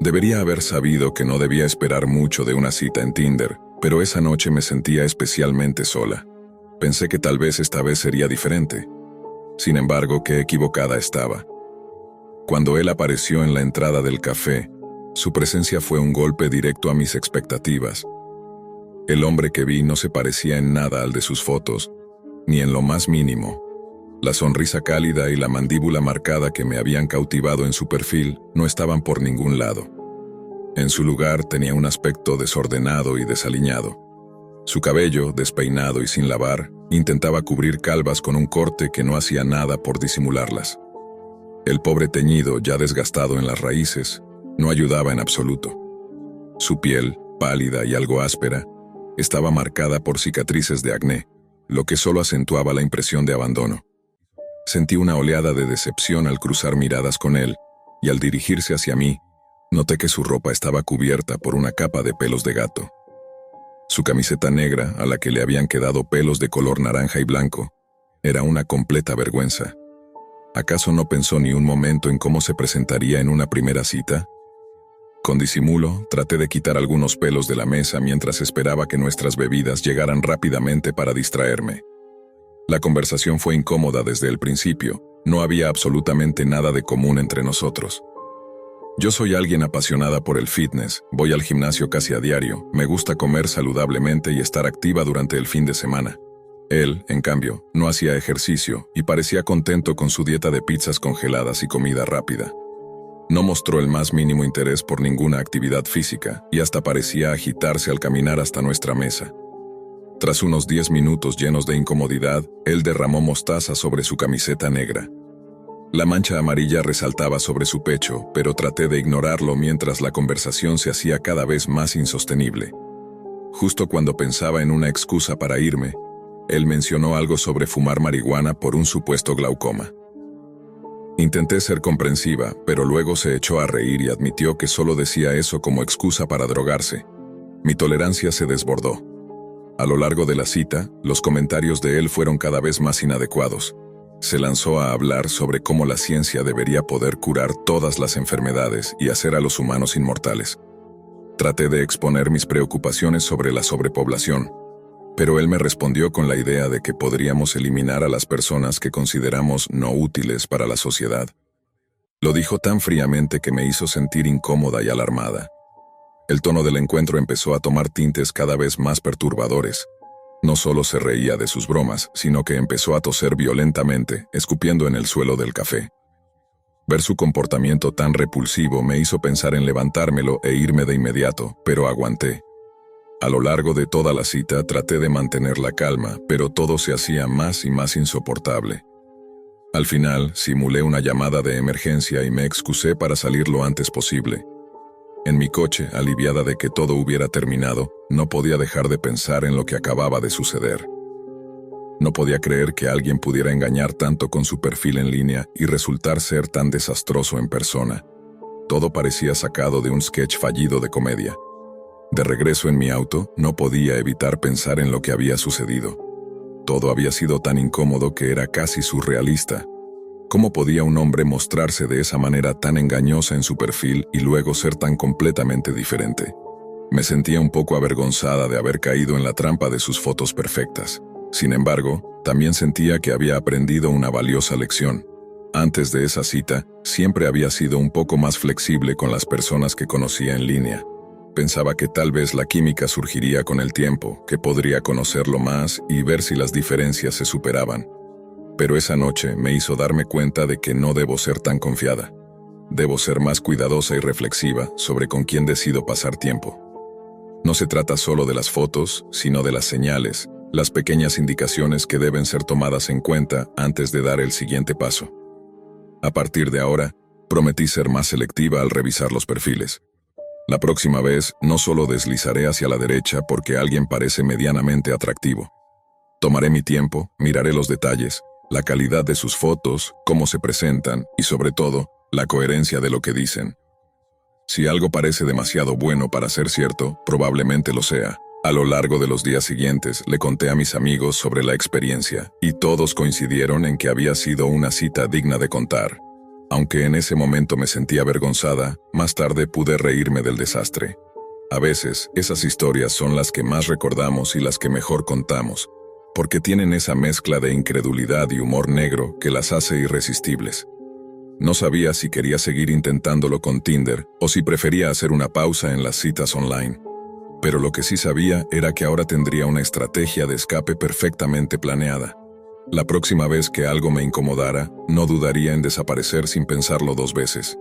Debería haber sabido que no debía esperar mucho de una cita en Tinder, pero esa noche me sentía especialmente sola. Pensé que tal vez esta vez sería diferente. Sin embargo, qué equivocada estaba. Cuando él apareció en la entrada del café, su presencia fue un golpe directo a mis expectativas. El hombre que vi no se parecía en nada al de sus fotos, ni en lo más mínimo. La sonrisa cálida y la mandíbula marcada que me habían cautivado en su perfil no estaban por ningún lado. En su lugar tenía un aspecto desordenado y desaliñado. Su cabello, despeinado y sin lavar, intentaba cubrir calvas con un corte que no hacía nada por disimularlas. El pobre teñido, ya desgastado en las raíces, no ayudaba en absoluto. Su piel, pálida y algo áspera, estaba marcada por cicatrices de acné, lo que solo acentuaba la impresión de abandono. Sentí una oleada de decepción al cruzar miradas con él, y al dirigirse hacia mí, noté que su ropa estaba cubierta por una capa de pelos de gato. Su camiseta negra, a la que le habían quedado pelos de color naranja y blanco, era una completa vergüenza. ¿Acaso no pensó ni un momento en cómo se presentaría en una primera cita? Con disimulo, traté de quitar algunos pelos de la mesa mientras esperaba que nuestras bebidas llegaran rápidamente para distraerme. La conversación fue incómoda desde el principio, no había absolutamente nada de común entre nosotros. Yo soy alguien apasionada por el fitness, voy al gimnasio casi a diario, me gusta comer saludablemente y estar activa durante el fin de semana. Él, en cambio, no hacía ejercicio y parecía contento con su dieta de pizzas congeladas y comida rápida. No mostró el más mínimo interés por ninguna actividad física y hasta parecía agitarse al caminar hasta nuestra mesa. Tras unos 10 minutos llenos de incomodidad, él derramó mostaza sobre su camiseta negra. La mancha amarilla resaltaba sobre su pecho, pero traté de ignorarlo mientras la conversación se hacía cada vez más insostenible. Justo cuando pensaba en una excusa para irme, él mencionó algo sobre fumar marihuana por un supuesto glaucoma. Intenté ser comprensiva, pero luego se echó a reír y admitió que solo decía eso como excusa para drogarse. Mi tolerancia se desbordó. A lo largo de la cita, los comentarios de él fueron cada vez más inadecuados. Se lanzó a hablar sobre cómo la ciencia debería poder curar todas las enfermedades y hacer a los humanos inmortales. Traté de exponer mis preocupaciones sobre la sobrepoblación, pero él me respondió con la idea de que podríamos eliminar a las personas que consideramos no útiles para la sociedad. Lo dijo tan fríamente que me hizo sentir incómoda y alarmada. El tono del encuentro empezó a tomar tintes cada vez más perturbadores. No solo se reía de sus bromas, sino que empezó a toser violentamente, escupiendo en el suelo del café. Ver su comportamiento tan repulsivo me hizo pensar en levantármelo e irme de inmediato, pero aguanté. A lo largo de toda la cita traté de mantener la calma, pero todo se hacía más y más insoportable. Al final, simulé una llamada de emergencia y me excusé para salir lo antes posible. En mi coche, aliviada de que todo hubiera terminado, no podía dejar de pensar en lo que acababa de suceder. No podía creer que alguien pudiera engañar tanto con su perfil en línea y resultar ser tan desastroso en persona. Todo parecía sacado de un sketch fallido de comedia. De regreso en mi auto, no podía evitar pensar en lo que había sucedido. Todo había sido tan incómodo que era casi surrealista. ¿Cómo podía un hombre mostrarse de esa manera tan engañosa en su perfil y luego ser tan completamente diferente? Me sentía un poco avergonzada de haber caído en la trampa de sus fotos perfectas. Sin embargo, también sentía que había aprendido una valiosa lección. Antes de esa cita, siempre había sido un poco más flexible con las personas que conocía en línea. Pensaba que tal vez la química surgiría con el tiempo, que podría conocerlo más y ver si las diferencias se superaban. Pero esa noche me hizo darme cuenta de que no debo ser tan confiada. Debo ser más cuidadosa y reflexiva sobre con quién decido pasar tiempo. No se trata solo de las fotos, sino de las señales, las pequeñas indicaciones que deben ser tomadas en cuenta antes de dar el siguiente paso. A partir de ahora, prometí ser más selectiva al revisar los perfiles. La próxima vez no solo deslizaré hacia la derecha porque alguien parece medianamente atractivo. Tomaré mi tiempo, miraré los detalles, la calidad de sus fotos, cómo se presentan y, sobre todo, la coherencia de lo que dicen. Si algo parece demasiado bueno para ser cierto, probablemente lo sea. A lo largo de los días siguientes, le conté a mis amigos sobre la experiencia, y todos coincidieron en que había sido una cita digna de contar. Aunque en ese momento me sentía avergonzada, más tarde pude reírme del desastre. A veces, esas historias son las que más recordamos y las que mejor contamos, porque tienen esa mezcla de incredulidad y humor negro que las hace irresistibles. No sabía si quería seguir intentándolo con Tinder o si prefería hacer una pausa en las citas online. Pero lo que sí sabía era que ahora tendría una estrategia de escape perfectamente planeada. La próxima vez que algo me incomodara, no dudaría en desaparecer sin pensarlo 2 veces.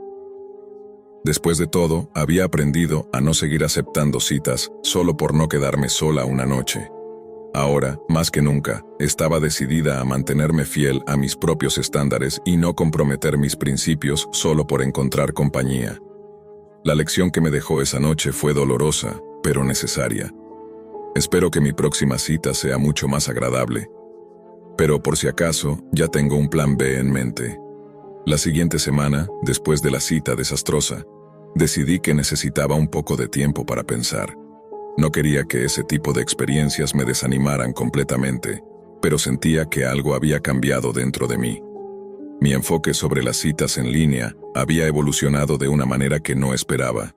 Después de todo, había aprendido a no seguir aceptando citas solo por no quedarme sola una noche. Ahora, más que nunca, estaba decidida a mantenerme fiel a mis propios estándares y no comprometer mis principios solo por encontrar compañía. La lección que me dejó esa noche fue dolorosa, pero necesaria. Espero que mi próxima cita sea mucho más agradable. Pero por si acaso, ya tengo un plan B en mente. La siguiente semana, después de la cita desastrosa, decidí que necesitaba un poco de tiempo para pensar. No quería que ese tipo de experiencias me desanimaran completamente, pero sentía que algo había cambiado dentro de mí. Mi enfoque sobre las citas en línea había evolucionado de una manera que no esperaba.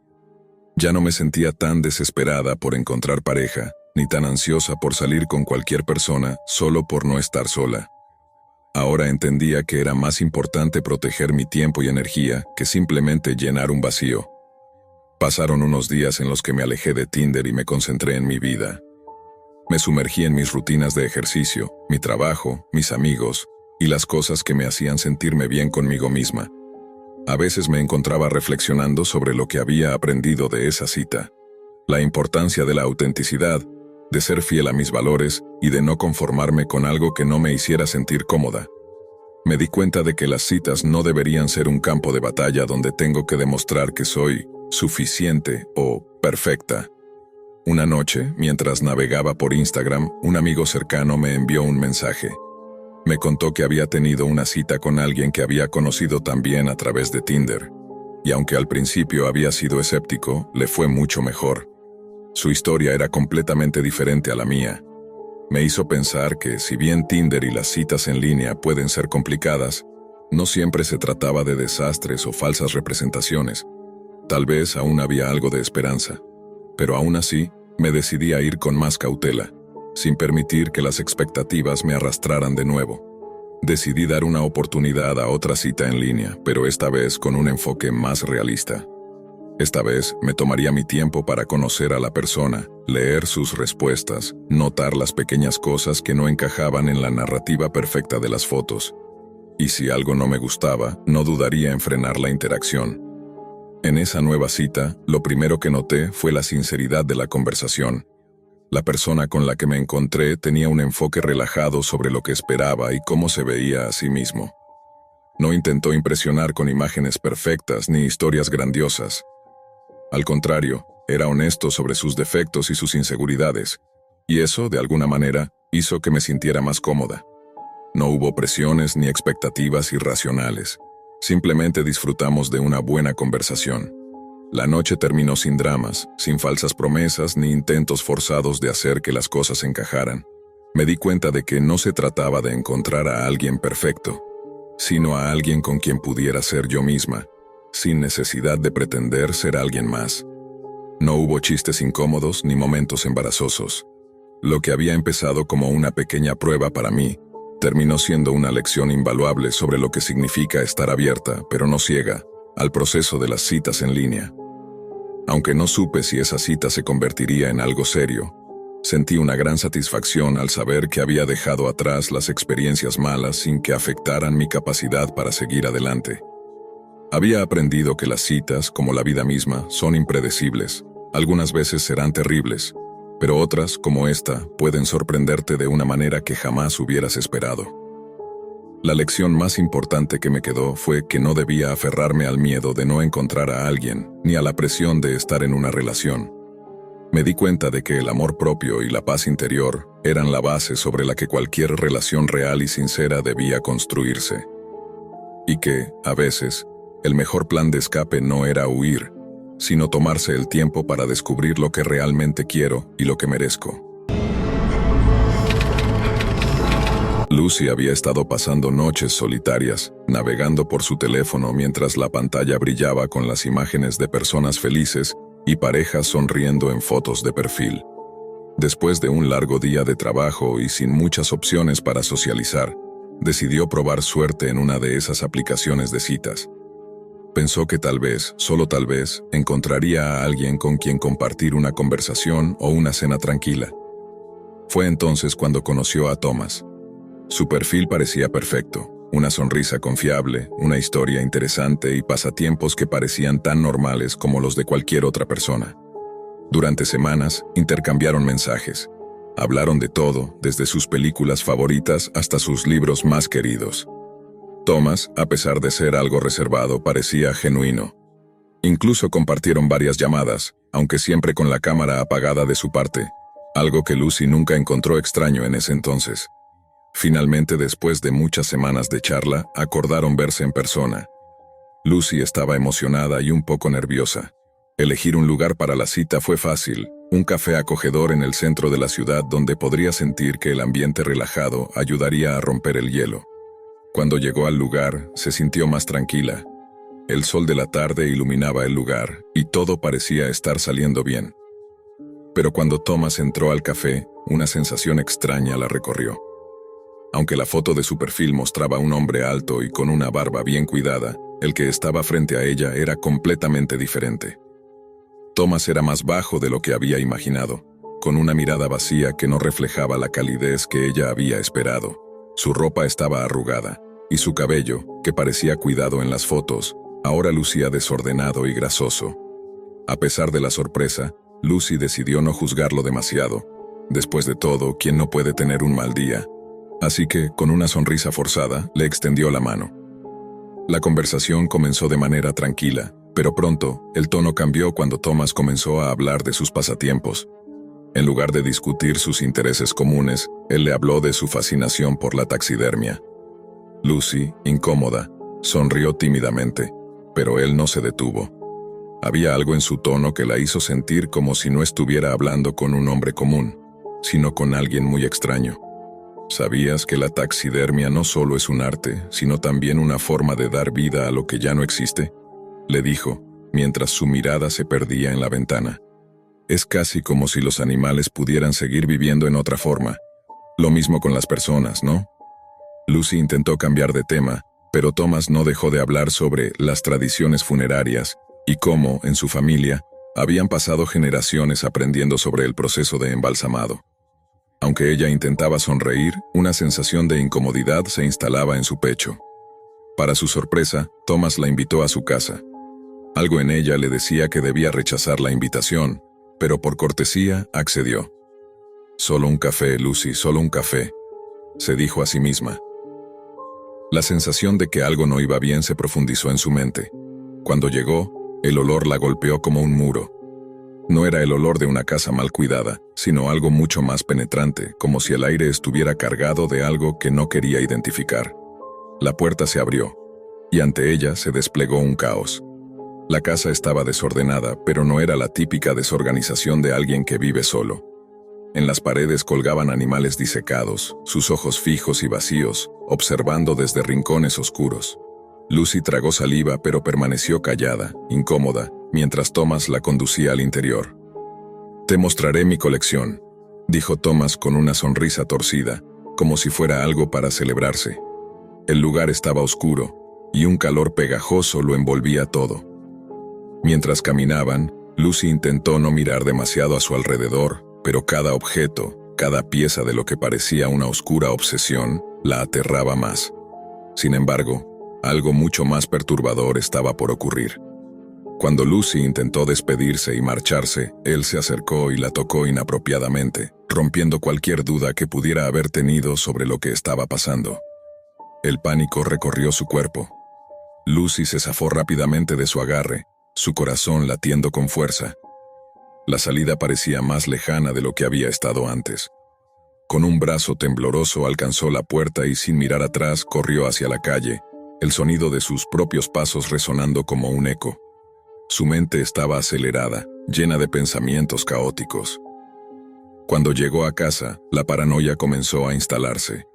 Ya no me sentía tan desesperada por encontrar pareja, ni tan ansiosa por salir con cualquier persona solo por no estar sola. Ahora entendía que era más importante proteger mi tiempo y energía que simplemente llenar un vacío. Pasaron unos días en los que me alejé de Tinder y me concentré en mi vida. Me sumergí en mis rutinas de ejercicio, mi trabajo, mis amigos y las cosas que me hacían sentirme bien conmigo misma. A veces me encontraba reflexionando sobre lo que había aprendido de esa cita. La importancia de la autenticidad, de ser fiel a mis valores y de no conformarme con algo que no me hiciera sentir cómoda. Me di cuenta de que las citas no deberían ser un campo de batalla donde tengo que demostrar que soy suficiente o perfecta. Una noche, mientras navegaba por Instagram, un amigo cercano me envió un mensaje. Me contó que había tenido una cita con alguien que había conocido también a través de Tinder. Y aunque al principio había sido escéptico, le fue mucho mejor. Su historia era completamente diferente a la mía. Me hizo pensar que, si bien Tinder y las citas en línea pueden ser complicadas, no siempre se trataba de desastres o falsas representaciones. Tal vez aún había algo de esperanza. Pero aún así, me decidí a ir con más cautela, sin permitir que las expectativas me arrastraran de nuevo. Decidí dar una oportunidad a otra cita en línea, pero esta vez con un enfoque más realista. Esta vez me tomaría mi tiempo para conocer a la persona, leer sus respuestas, notar las pequeñas cosas que no encajaban en la narrativa perfecta de las fotos. Y si algo no me gustaba, no dudaría en frenar la interacción. En esa nueva cita, lo primero que noté fue la sinceridad de la conversación. La persona con la que me encontré tenía un enfoque relajado sobre lo que esperaba y cómo se veía a sí mismo. No intentó impresionar con imágenes perfectas ni historias grandiosas. Al contrario, era honesto sobre sus defectos y sus inseguridades, y eso, de alguna manera, hizo que me sintiera más cómoda. No hubo presiones ni expectativas irracionales. Simplemente disfrutamos de una buena conversación. La noche terminó sin dramas, sin falsas promesas ni intentos forzados de hacer que las cosas encajaran. Me di cuenta de que no se trataba de encontrar a alguien perfecto, sino a alguien con quien pudiera ser yo misma, sin necesidad de pretender ser alguien más. No hubo chistes incómodos ni momentos embarazosos. Lo que había empezado como una pequeña prueba para mí, terminó siendo una lección invaluable sobre lo que significa estar abierta, pero no ciega, al proceso de las citas en línea. Aunque no supe si esa cita se convertiría en algo serio, sentí una gran satisfacción al saber que había dejado atrás las experiencias malas sin que afectaran mi capacidad para seguir adelante. Había aprendido que las citas, como la vida misma, son impredecibles. Algunas veces serán terribles, pero otras, como esta, pueden sorprenderte de una manera que jamás hubieras esperado. La lección más importante que me quedó fue que no debía aferrarme al miedo de no encontrar a alguien, ni a la presión de estar en una relación. Me di cuenta de que el amor propio y la paz interior eran la base sobre la que cualquier relación real y sincera debía construirse. Y que, a veces, el mejor plan de escape no era huir, sino tomarse el tiempo para descubrir lo que realmente quiero y lo que merezco. Lucy había estado pasando noches solitarias, navegando por su teléfono mientras la pantalla brillaba con las imágenes de personas felices y parejas sonriendo en fotos de perfil. Después de un largo día de trabajo y sin muchas opciones para socializar, decidió probar suerte en una de esas aplicaciones de citas. Pensó que tal vez, solo tal vez, encontraría a alguien con quien compartir una conversación o una cena tranquila. Fue entonces cuando conoció a Thomas. Su perfil parecía perfecto, una sonrisa confiable, una historia interesante y pasatiempos que parecían tan normales como los de cualquier otra persona. Durante semanas, intercambiaron mensajes. Hablaron de todo, desde sus películas favoritas hasta sus libros más queridos. Thomas, a pesar de ser algo reservado, parecía genuino. Incluso compartieron varias llamadas, aunque siempre con la cámara apagada de su parte, algo que Lucy nunca encontró extraño en ese entonces. Finalmente, después de muchas semanas de charla, acordaron verse en persona. Lucy estaba emocionada y un poco nerviosa. Elegir un lugar para la cita fue fácil, un café acogedor en el centro de la ciudad donde podría sentir que el ambiente relajado ayudaría a romper el hielo. Cuando llegó al lugar, se sintió más tranquila. El sol de la tarde iluminaba el lugar, y todo parecía estar saliendo bien. Pero cuando Thomas entró al café, una sensación extraña la recorrió. Aunque la foto de su perfil mostraba a un hombre alto y con una barba bien cuidada, el que estaba frente a ella era completamente diferente. Thomas era más bajo de lo que había imaginado, con una mirada vacía que no reflejaba la calidez que ella había esperado. Su ropa estaba arrugada, y su cabello, que parecía cuidado en las fotos, ahora lucía desordenado y grasoso. A pesar de la sorpresa, Lucy decidió no juzgarlo demasiado. Después de todo, ¿quién no puede tener un mal día? Así que, con una sonrisa forzada, le extendió la mano. La conversación comenzó de manera tranquila, pero pronto, el tono cambió cuando Thomas comenzó a hablar de sus pasatiempos. En lugar de discutir sus intereses comunes, él le habló de su fascinación por la taxidermia. Lucy, incómoda, sonrió tímidamente, pero él no se detuvo. Había algo en su tono que la hizo sentir como si no estuviera hablando con un hombre común, sino con alguien muy extraño. ¿Sabías que la taxidermia no solo es un arte, sino también una forma de dar vida a lo que ya no existe? Le dijo, mientras su mirada se perdía en la ventana. Es casi como si los animales pudieran seguir viviendo en otra forma. Lo mismo con las personas, ¿no? Lucy intentó cambiar de tema, pero Thomas no dejó de hablar sobre las tradiciones funerarias y cómo, en su familia, habían pasado generaciones aprendiendo sobre el proceso de embalsamado. Aunque ella intentaba sonreír, una sensación de incomodidad se instalaba en su pecho. Para su sorpresa, Thomas la invitó a su casa. Algo en ella le decía que debía rechazar la invitación, pero por cortesía accedió. «Solo un café, Lucy, solo un café», se dijo a sí misma. La sensación de que algo no iba bien se profundizó en su mente. Cuando llegó, el olor la golpeó como un muro. No era el olor de una casa mal cuidada, sino algo mucho más penetrante, como si el aire estuviera cargado de algo que no quería identificar. La puerta se abrió, y ante ella se desplegó un caos. La casa estaba desordenada, pero no era la típica desorganización de alguien que vive solo. En las paredes colgaban animales disecados, sus ojos fijos y vacíos, observando desde rincones oscuros. Lucy tragó saliva pero permaneció callada, incómoda, mientras Thomas la conducía al interior. «Te mostraré mi colección», dijo Thomas con una sonrisa torcida, como si fuera algo para celebrarse. El lugar estaba oscuro, y un calor pegajoso lo envolvía todo. Mientras caminaban, Lucy intentó no mirar demasiado a su alrededor, pero cada objeto, cada pieza de lo que parecía una oscura obsesión, la aterraba más. Sin embargo, algo mucho más perturbador estaba por ocurrir. Cuando Lucy intentó despedirse y marcharse, él se acercó y la tocó inapropiadamente, rompiendo cualquier duda que pudiera haber tenido sobre lo que estaba pasando. El pánico recorrió su cuerpo. Lucy se zafó rápidamente de su agarre, su corazón latiendo con fuerza. La salida parecía más lejana de lo que había estado antes. Con un brazo tembloroso alcanzó la puerta y sin mirar atrás corrió hacia la calle, el sonido de sus propios pasos resonando como un eco. Su mente estaba acelerada, llena de pensamientos caóticos. Cuando llegó a casa, la paranoia comenzó a instalarse.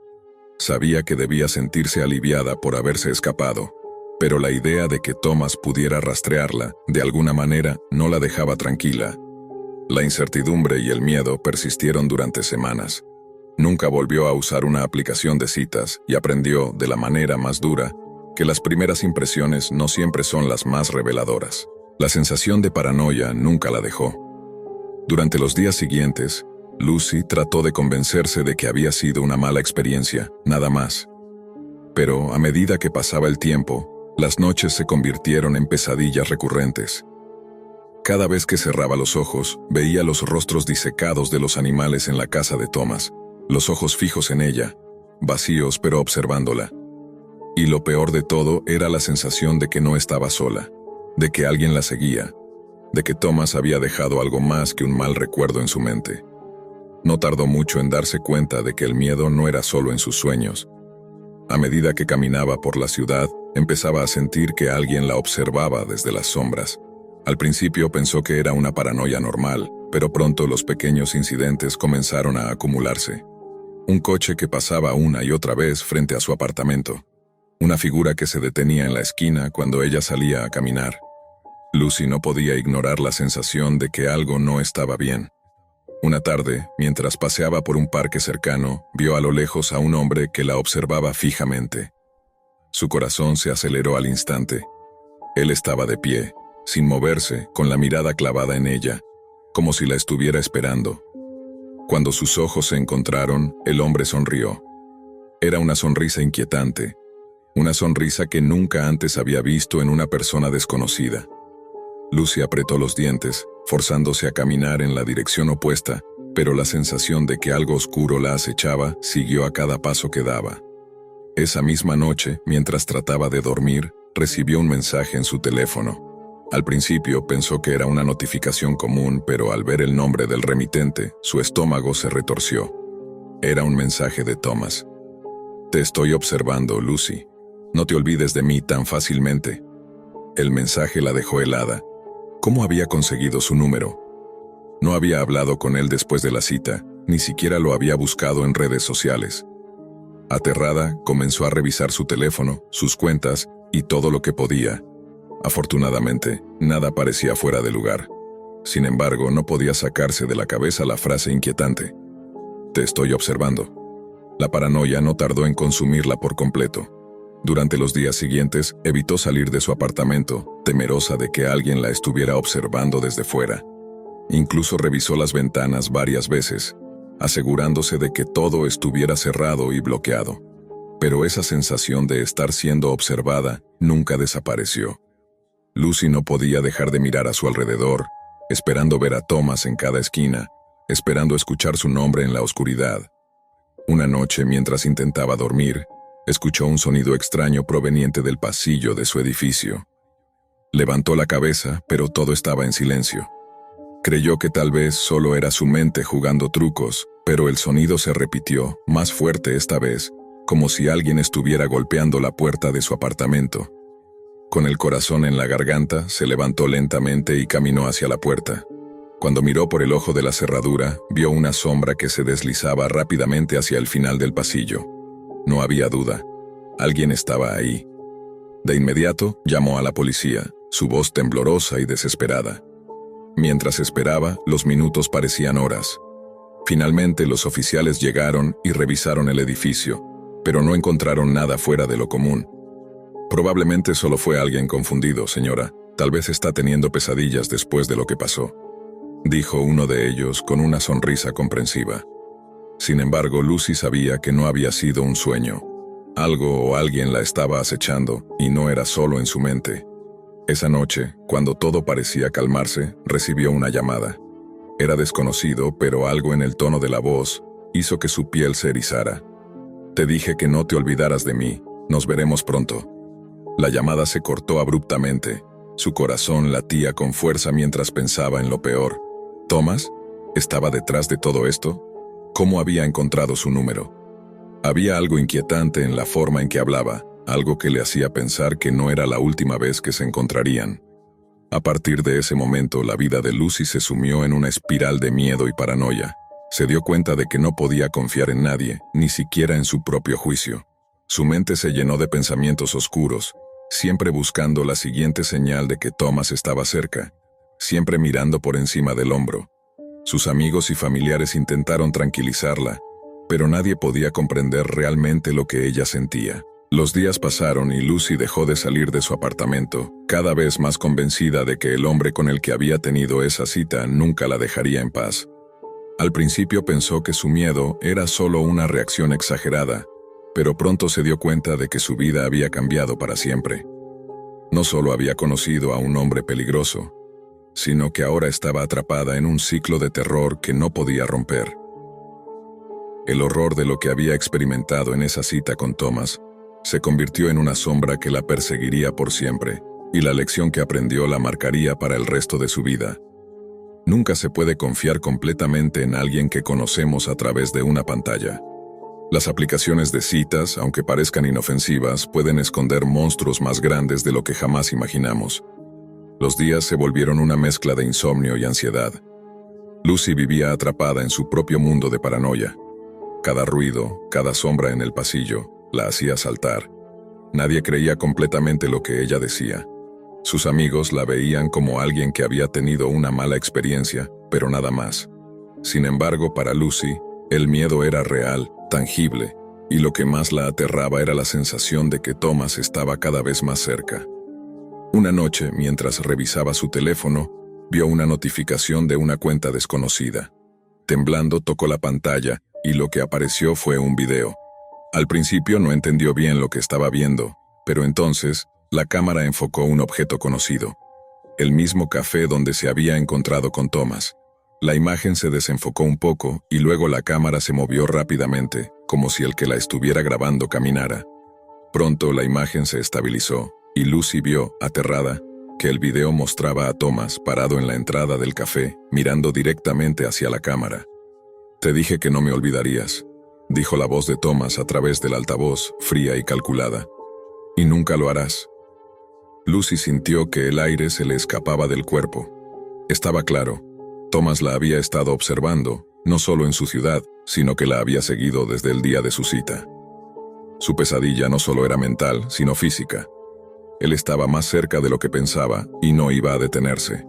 Sabía que debía sentirse aliviada por haberse escapado, pero la idea de que Thomas pudiera rastrearla, de alguna manera, no la dejaba tranquila. La incertidumbre y el miedo persistieron durante semanas. Nunca volvió a usar una aplicación de citas y aprendió, de la manera más dura, que las primeras impresiones no siempre son las más reveladoras. La sensación de paranoia nunca la dejó. Durante los días siguientes, Lucy trató de convencerse de que había sido una mala experiencia, nada más. Pero a medida que pasaba el tiempo, las noches se convirtieron en pesadillas recurrentes. Cada vez que cerraba los ojos, veía los rostros disecados de los animales en la casa de Thomas, los ojos fijos en ella, vacíos pero observándola. Y lo peor de todo era la sensación de que no estaba sola, de que alguien la seguía, de que Thomas había dejado algo más que un mal recuerdo en su mente. No tardó mucho en darse cuenta de que el miedo no era solo en sus sueños. A medida que caminaba por la ciudad, empezaba a sentir que alguien la observaba desde las sombras. Al principio pensó que era una paranoia normal, pero pronto los pequeños incidentes comenzaron a acumularse. Un coche que pasaba una y otra vez frente a su apartamento. Una figura que se detenía en la esquina cuando ella salía a caminar. Lucy no podía ignorar la sensación de que algo no estaba bien. Una tarde, mientras paseaba por un parque cercano, vio a lo lejos a un hombre que la observaba fijamente. Su corazón se aceleró al instante. Él estaba de pie, sin moverse, con la mirada clavada en ella, como si la estuviera esperando. Cuando sus ojos se encontraron, el hombre sonrió. Era una sonrisa inquietante, una sonrisa que nunca antes había visto en una persona desconocida. Lucy apretó los dientes, forzándose a caminar en la dirección opuesta, pero la sensación de que algo oscuro la acechaba siguió a cada paso que daba. Esa misma noche, mientras trataba de dormir, recibió un mensaje en su teléfono. Al principio pensó que era una notificación común, pero al ver el nombre del remitente, su estómago se retorció. Era un mensaje de Thomas. «Te estoy observando, Lucy. No te olvides de mí tan fácilmente». El mensaje la dejó helada. ¿Cómo había conseguido su número? No había hablado con él después de la cita, ni siquiera lo había buscado en redes sociales. Aterrada, comenzó a revisar su teléfono, sus cuentas y todo lo que podía. Afortunadamente, nada parecía fuera de lugar. Sin embargo, no podía sacarse de la cabeza la frase inquietante. «Te estoy observando». La paranoia no tardó en consumirla por completo. Durante los días siguientes, evitó salir de su apartamento, temerosa de que alguien la estuviera observando desde fuera. Incluso revisó las ventanas varias veces, asegurándose de que todo estuviera cerrado y bloqueado. Pero esa sensación de estar siendo observada nunca desapareció. Lucy no podía dejar de mirar a su alrededor, esperando ver a Thomas en cada esquina, esperando escuchar su nombre en la oscuridad. Una noche, mientras intentaba dormir, escuchó un sonido extraño proveniente del pasillo de su edificio. Levantó la cabeza, pero todo estaba en silencio. Creyó que tal vez solo era su mente jugando trucos, pero el sonido se repitió, más fuerte esta vez, como si alguien estuviera golpeando la puerta de su apartamento. Con el corazón en la garganta, se levantó lentamente y caminó hacia la puerta. Cuando miró por el ojo de la cerradura, vio una sombra que se deslizaba rápidamente hacia el final del pasillo. No había duda. Alguien estaba ahí. De inmediato, llamó a la policía, su voz temblorosa y desesperada. Mientras esperaba, los minutos parecían horas. Finalmente, los oficiales llegaron y revisaron el edificio, pero no encontraron nada fuera de lo común. «Probablemente solo fue alguien confundido, señora. Tal vez está teniendo pesadillas después de lo que pasó», dijo uno de ellos con una sonrisa comprensiva. Sin embargo, Lucy sabía que no había sido un sueño. Algo o alguien la estaba acechando, y no era solo en su mente. Esa noche, cuando todo parecía calmarse, recibió una llamada. Era desconocido, pero algo en el tono de la voz hizo que su piel se erizara. «Te dije que no te olvidaras de mí. Nos veremos pronto». La llamada se cortó abruptamente. Su corazón latía con fuerza mientras pensaba en lo peor. ¿Thomas? ¿Estaba detrás de todo esto? ¿Cómo había encontrado su número? Había algo inquietante en la forma en que hablaba, algo que le hacía pensar que no era la última vez que se encontrarían. A partir de ese momento, la vida de Lucy se sumió en una espiral de miedo y paranoia. Se dio cuenta de que no podía confiar en nadie, ni siquiera en su propio juicio. Su mente se llenó de pensamientos oscuros, siempre buscando la siguiente señal de que Thomas estaba cerca, siempre mirando por encima del hombro. Sus amigos y familiares intentaron tranquilizarla, pero nadie podía comprender realmente lo que ella sentía. Los días pasaron y Lucy dejó de salir de su apartamento, cada vez más convencida de que el hombre con el que había tenido esa cita nunca la dejaría en paz. Al principio pensó que su miedo era solo una reacción exagerada, pero pronto se dio cuenta de que su vida había cambiado para siempre. No solo había conocido a un hombre peligroso, sino que ahora estaba atrapada en un ciclo de terror que no podía romper. El horror de lo que había experimentado en esa cita con Thomas se convirtió en una sombra que la perseguiría por siempre, y la lección que aprendió la marcaría para el resto de su vida. Nunca se puede confiar completamente en alguien que conocemos a través de una pantalla. Las aplicaciones de citas, aunque parezcan inofensivas, pueden esconder monstruos más grandes de lo que jamás imaginamos. Los días se volvieron una mezcla de insomnio y ansiedad. Lucy vivía atrapada en su propio mundo de paranoia. Cada ruido, cada sombra en el pasillo, la hacía saltar. Nadie creía completamente lo que ella decía. Sus amigos la veían como alguien que había tenido una mala experiencia, pero nada más. Sin embargo, para Lucy, el miedo era real, tangible, y lo que más la aterraba era la sensación de que Thomas estaba cada vez más cerca. Una noche, mientras revisaba su teléfono, vio una notificación de una cuenta desconocida. Temblando, tocó la pantalla, y lo que apareció fue un video. Al principio no entendió bien lo que estaba viendo, pero entonces, la cámara enfocó un objeto conocido. El mismo café donde se había encontrado con Thomas. La imagen se desenfocó un poco, y luego la cámara se movió rápidamente, como si el que la estuviera grabando caminara. Pronto la imagen se estabilizó, y Lucy vio, aterrada, que el video mostraba a Thomas parado en la entrada del café, mirando directamente hacia la cámara. «Te dije que no me olvidarías», dijo la voz de Thomas a través del altavoz, fría y calculada. «Y nunca lo harás». Lucy sintió que el aire se le escapaba del cuerpo. Estaba claro, Thomas la había estado observando, no solo en su ciudad, sino que la había seguido desde el día de su cita. Su pesadilla no solo era mental, sino física. Él estaba más cerca de lo que pensaba y no iba a detenerse.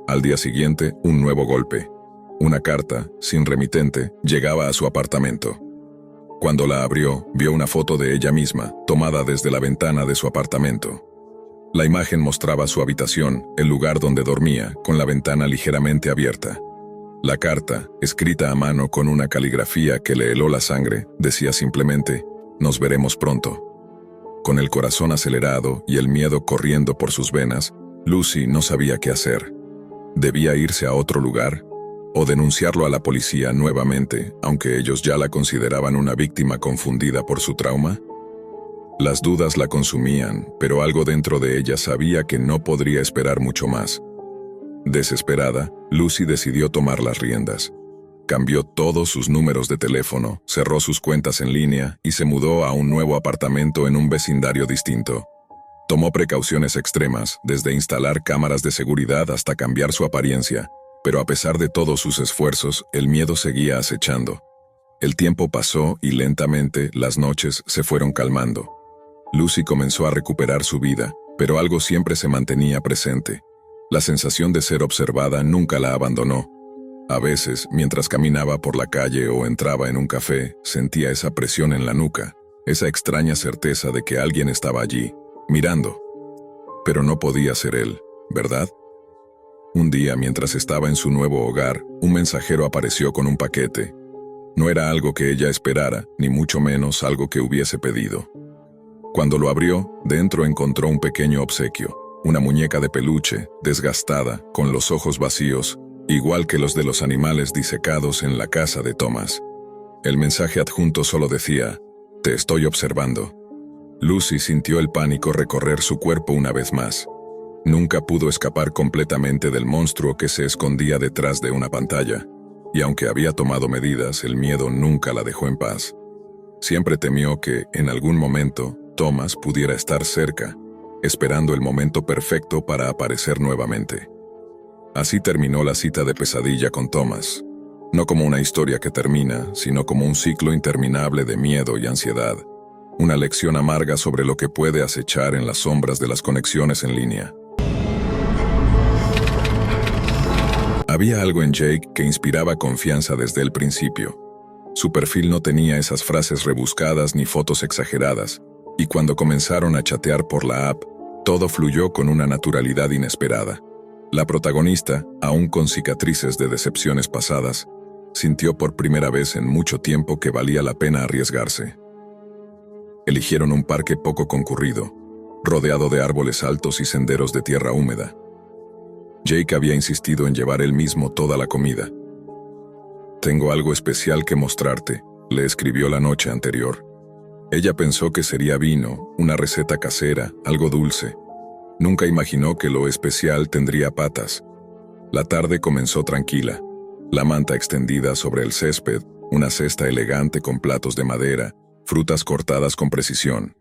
Al día siguiente, un nuevo golpe. Una carta, sin remitente, llegaba a su apartamento. Cuando la abrió, vio una foto de ella misma, tomada desde la ventana de su apartamento. La imagen mostraba su habitación, el lugar donde dormía, con la ventana ligeramente abierta. La carta, escrita a mano con una caligrafía que le heló la sangre, decía simplemente: «Nos veremos pronto». Con el corazón acelerado y el miedo corriendo por sus venas, Lucy no sabía qué hacer. ¿Debía irse a otro lugar? ¿O denunciarlo a la policía nuevamente, aunque ellos ya la consideraban una víctima confundida por su trauma? Las dudas la consumían, pero algo dentro de ella sabía que no podría esperar mucho más. Desesperada, Lucy decidió tomar las riendas. Cambió todos sus números de teléfono, cerró sus cuentas en línea y se mudó a un nuevo apartamento en un vecindario distinto. Tomó precauciones extremas, desde instalar cámaras de seguridad hasta cambiar su apariencia, pero a pesar de todos sus esfuerzos, el miedo seguía acechando. El tiempo pasó y lentamente las noches se fueron calmando. Lucy comenzó a recuperar su vida, pero algo siempre se mantenía presente. La sensación de ser observada nunca la abandonó. A veces, mientras caminaba por la calle o entraba en un café, sentía esa presión en la nuca, esa extraña certeza de que alguien estaba allí, mirando. Pero no podía ser él, ¿verdad? Un día, mientras estaba en su nuevo hogar, un mensajero apareció con un paquete. No era algo que ella esperara, ni mucho menos algo que hubiese pedido. Cuando lo abrió, dentro encontró un pequeño obsequio, una muñeca de peluche, desgastada, con los ojos vacíos, igual que los de los animales disecados en la casa de Thomas. El mensaje adjunto solo decía: «Te estoy observando». Lucy sintió el pánico recorrer su cuerpo una vez más. Nunca pudo escapar completamente del monstruo que se escondía detrás de una pantalla, y aunque había tomado medidas, el miedo nunca la dejó en paz. Siempre temió que, en algún momento, Thomas pudiera estar cerca, esperando el momento perfecto para aparecer nuevamente. Así terminó la cita de pesadilla con Thomas. No como una historia que termina, sino como un ciclo interminable de miedo y ansiedad. Una lección amarga sobre lo que puede acechar en las sombras de las conexiones en línea. Había algo en Jake que inspiraba confianza desde el principio. Su perfil no tenía esas frases rebuscadas ni fotos exageradas, y cuando comenzaron a chatear por la app, todo fluyó con una naturalidad inesperada. La protagonista, aún con cicatrices de decepciones pasadas, sintió por primera vez en mucho tiempo que valía la pena arriesgarse. Eligieron un parque poco concurrido, rodeado de árboles altos y senderos de tierra húmeda. Jake había insistido en llevar él mismo toda la comida. «Tengo algo especial que mostrarte», le escribió la noche anterior. Ella pensó que sería vino, una receta casera, algo dulce. Nunca imaginó que lo especial tendría patas. La tarde comenzó tranquila. La manta extendida sobre el césped, una cesta elegante con platos de madera, frutas cortadas con precisión.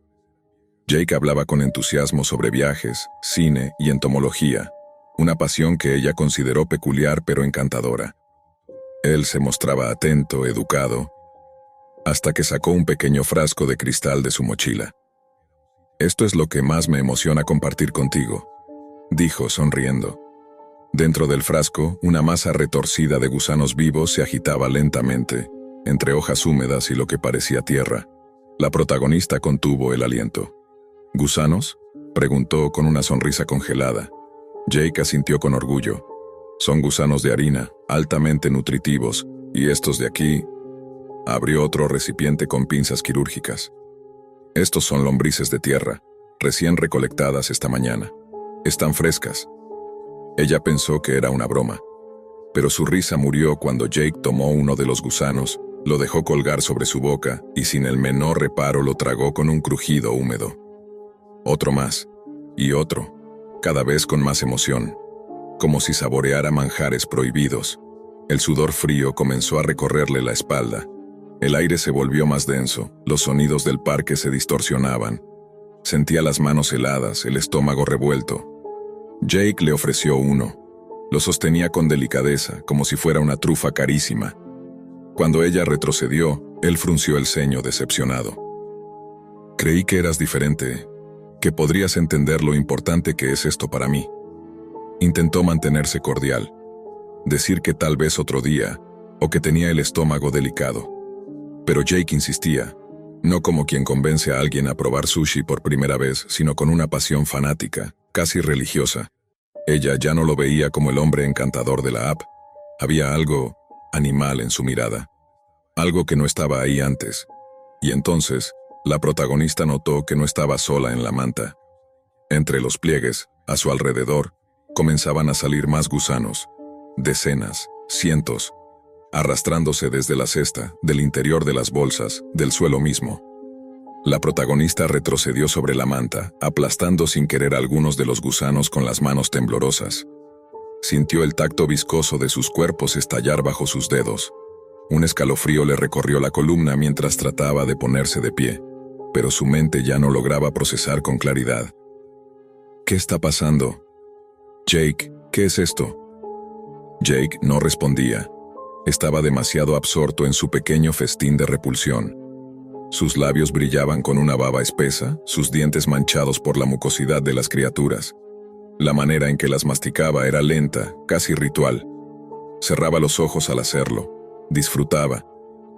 Jake hablaba con entusiasmo sobre viajes, cine y entomología, una pasión que ella consideró peculiar pero encantadora. Él se mostraba atento, educado, hasta que sacó un pequeño frasco de cristal de su mochila. «Esto es lo que más me emociona compartir contigo», dijo sonriendo. Dentro del frasco, una masa retorcida de gusanos vivos se agitaba lentamente, entre hojas húmedas y lo que parecía tierra. La protagonista contuvo el aliento. «¿Gusanos?», preguntó con una sonrisa congelada. Jake asintió con orgullo. «Son gusanos de harina, altamente nutritivos, y estos de aquí...» Abrió otro recipiente con pinzas quirúrgicas. «Estos son lombrices de tierra, recién recolectadas esta mañana. Están frescas». Ella pensó que era una broma, pero su risa murió cuando Jake tomó uno de los gusanos, lo dejó colgar sobre su boca y sin el menor reparo lo tragó con un crujido húmedo. Otro más, y otro, cada vez con más emoción, como si saboreara manjares prohibidos. El sudor frío comenzó a recorrerle la espalda. El aire se volvió más denso, los sonidos del parque se distorsionaban. Sentía las manos heladas, el estómago revuelto. Jake le ofreció uno. Lo sostenía con delicadeza, como si fuera una trufa carísima. Cuando ella retrocedió, él frunció el ceño decepcionado. «Creí que eras diferente, que podrías entender lo importante que es esto para mí». Intentó mantenerse cordial, decir que tal vez otro día, o que tenía el estómago delicado. Pero Jake insistía, no como quien convence a alguien a probar sushi por primera vez, sino con una pasión fanática, casi religiosa. Ella ya no lo veía como el hombre encantador de la app. Había algo animal en su mirada, algo que no estaba ahí antes. Y entonces, la protagonista notó que no estaba sola en la manta. Entre los pliegues, a su alrededor, comenzaban a salir más gusanos, decenas, cientos, arrastrándose desde la cesta, del interior de las bolsas, del suelo mismo. La protagonista retrocedió sobre la manta, aplastando sin querer algunos de los gusanos con las manos temblorosas. Sintió el tacto viscoso de sus cuerpos estallar bajo sus dedos. Un escalofrío le recorrió la columna mientras trataba de ponerse de pie, pero su mente ya no lograba procesar con claridad. «¿Qué está pasando? Jake, ¿qué es esto?». Jake no respondía. Estaba demasiado absorto en su pequeño festín de repulsión. Sus labios brillaban con una baba espesa, sus dientes manchados por la mucosidad de las criaturas. La manera en que las masticaba era lenta, casi ritual. Cerraba los ojos al hacerlo, disfrutaba,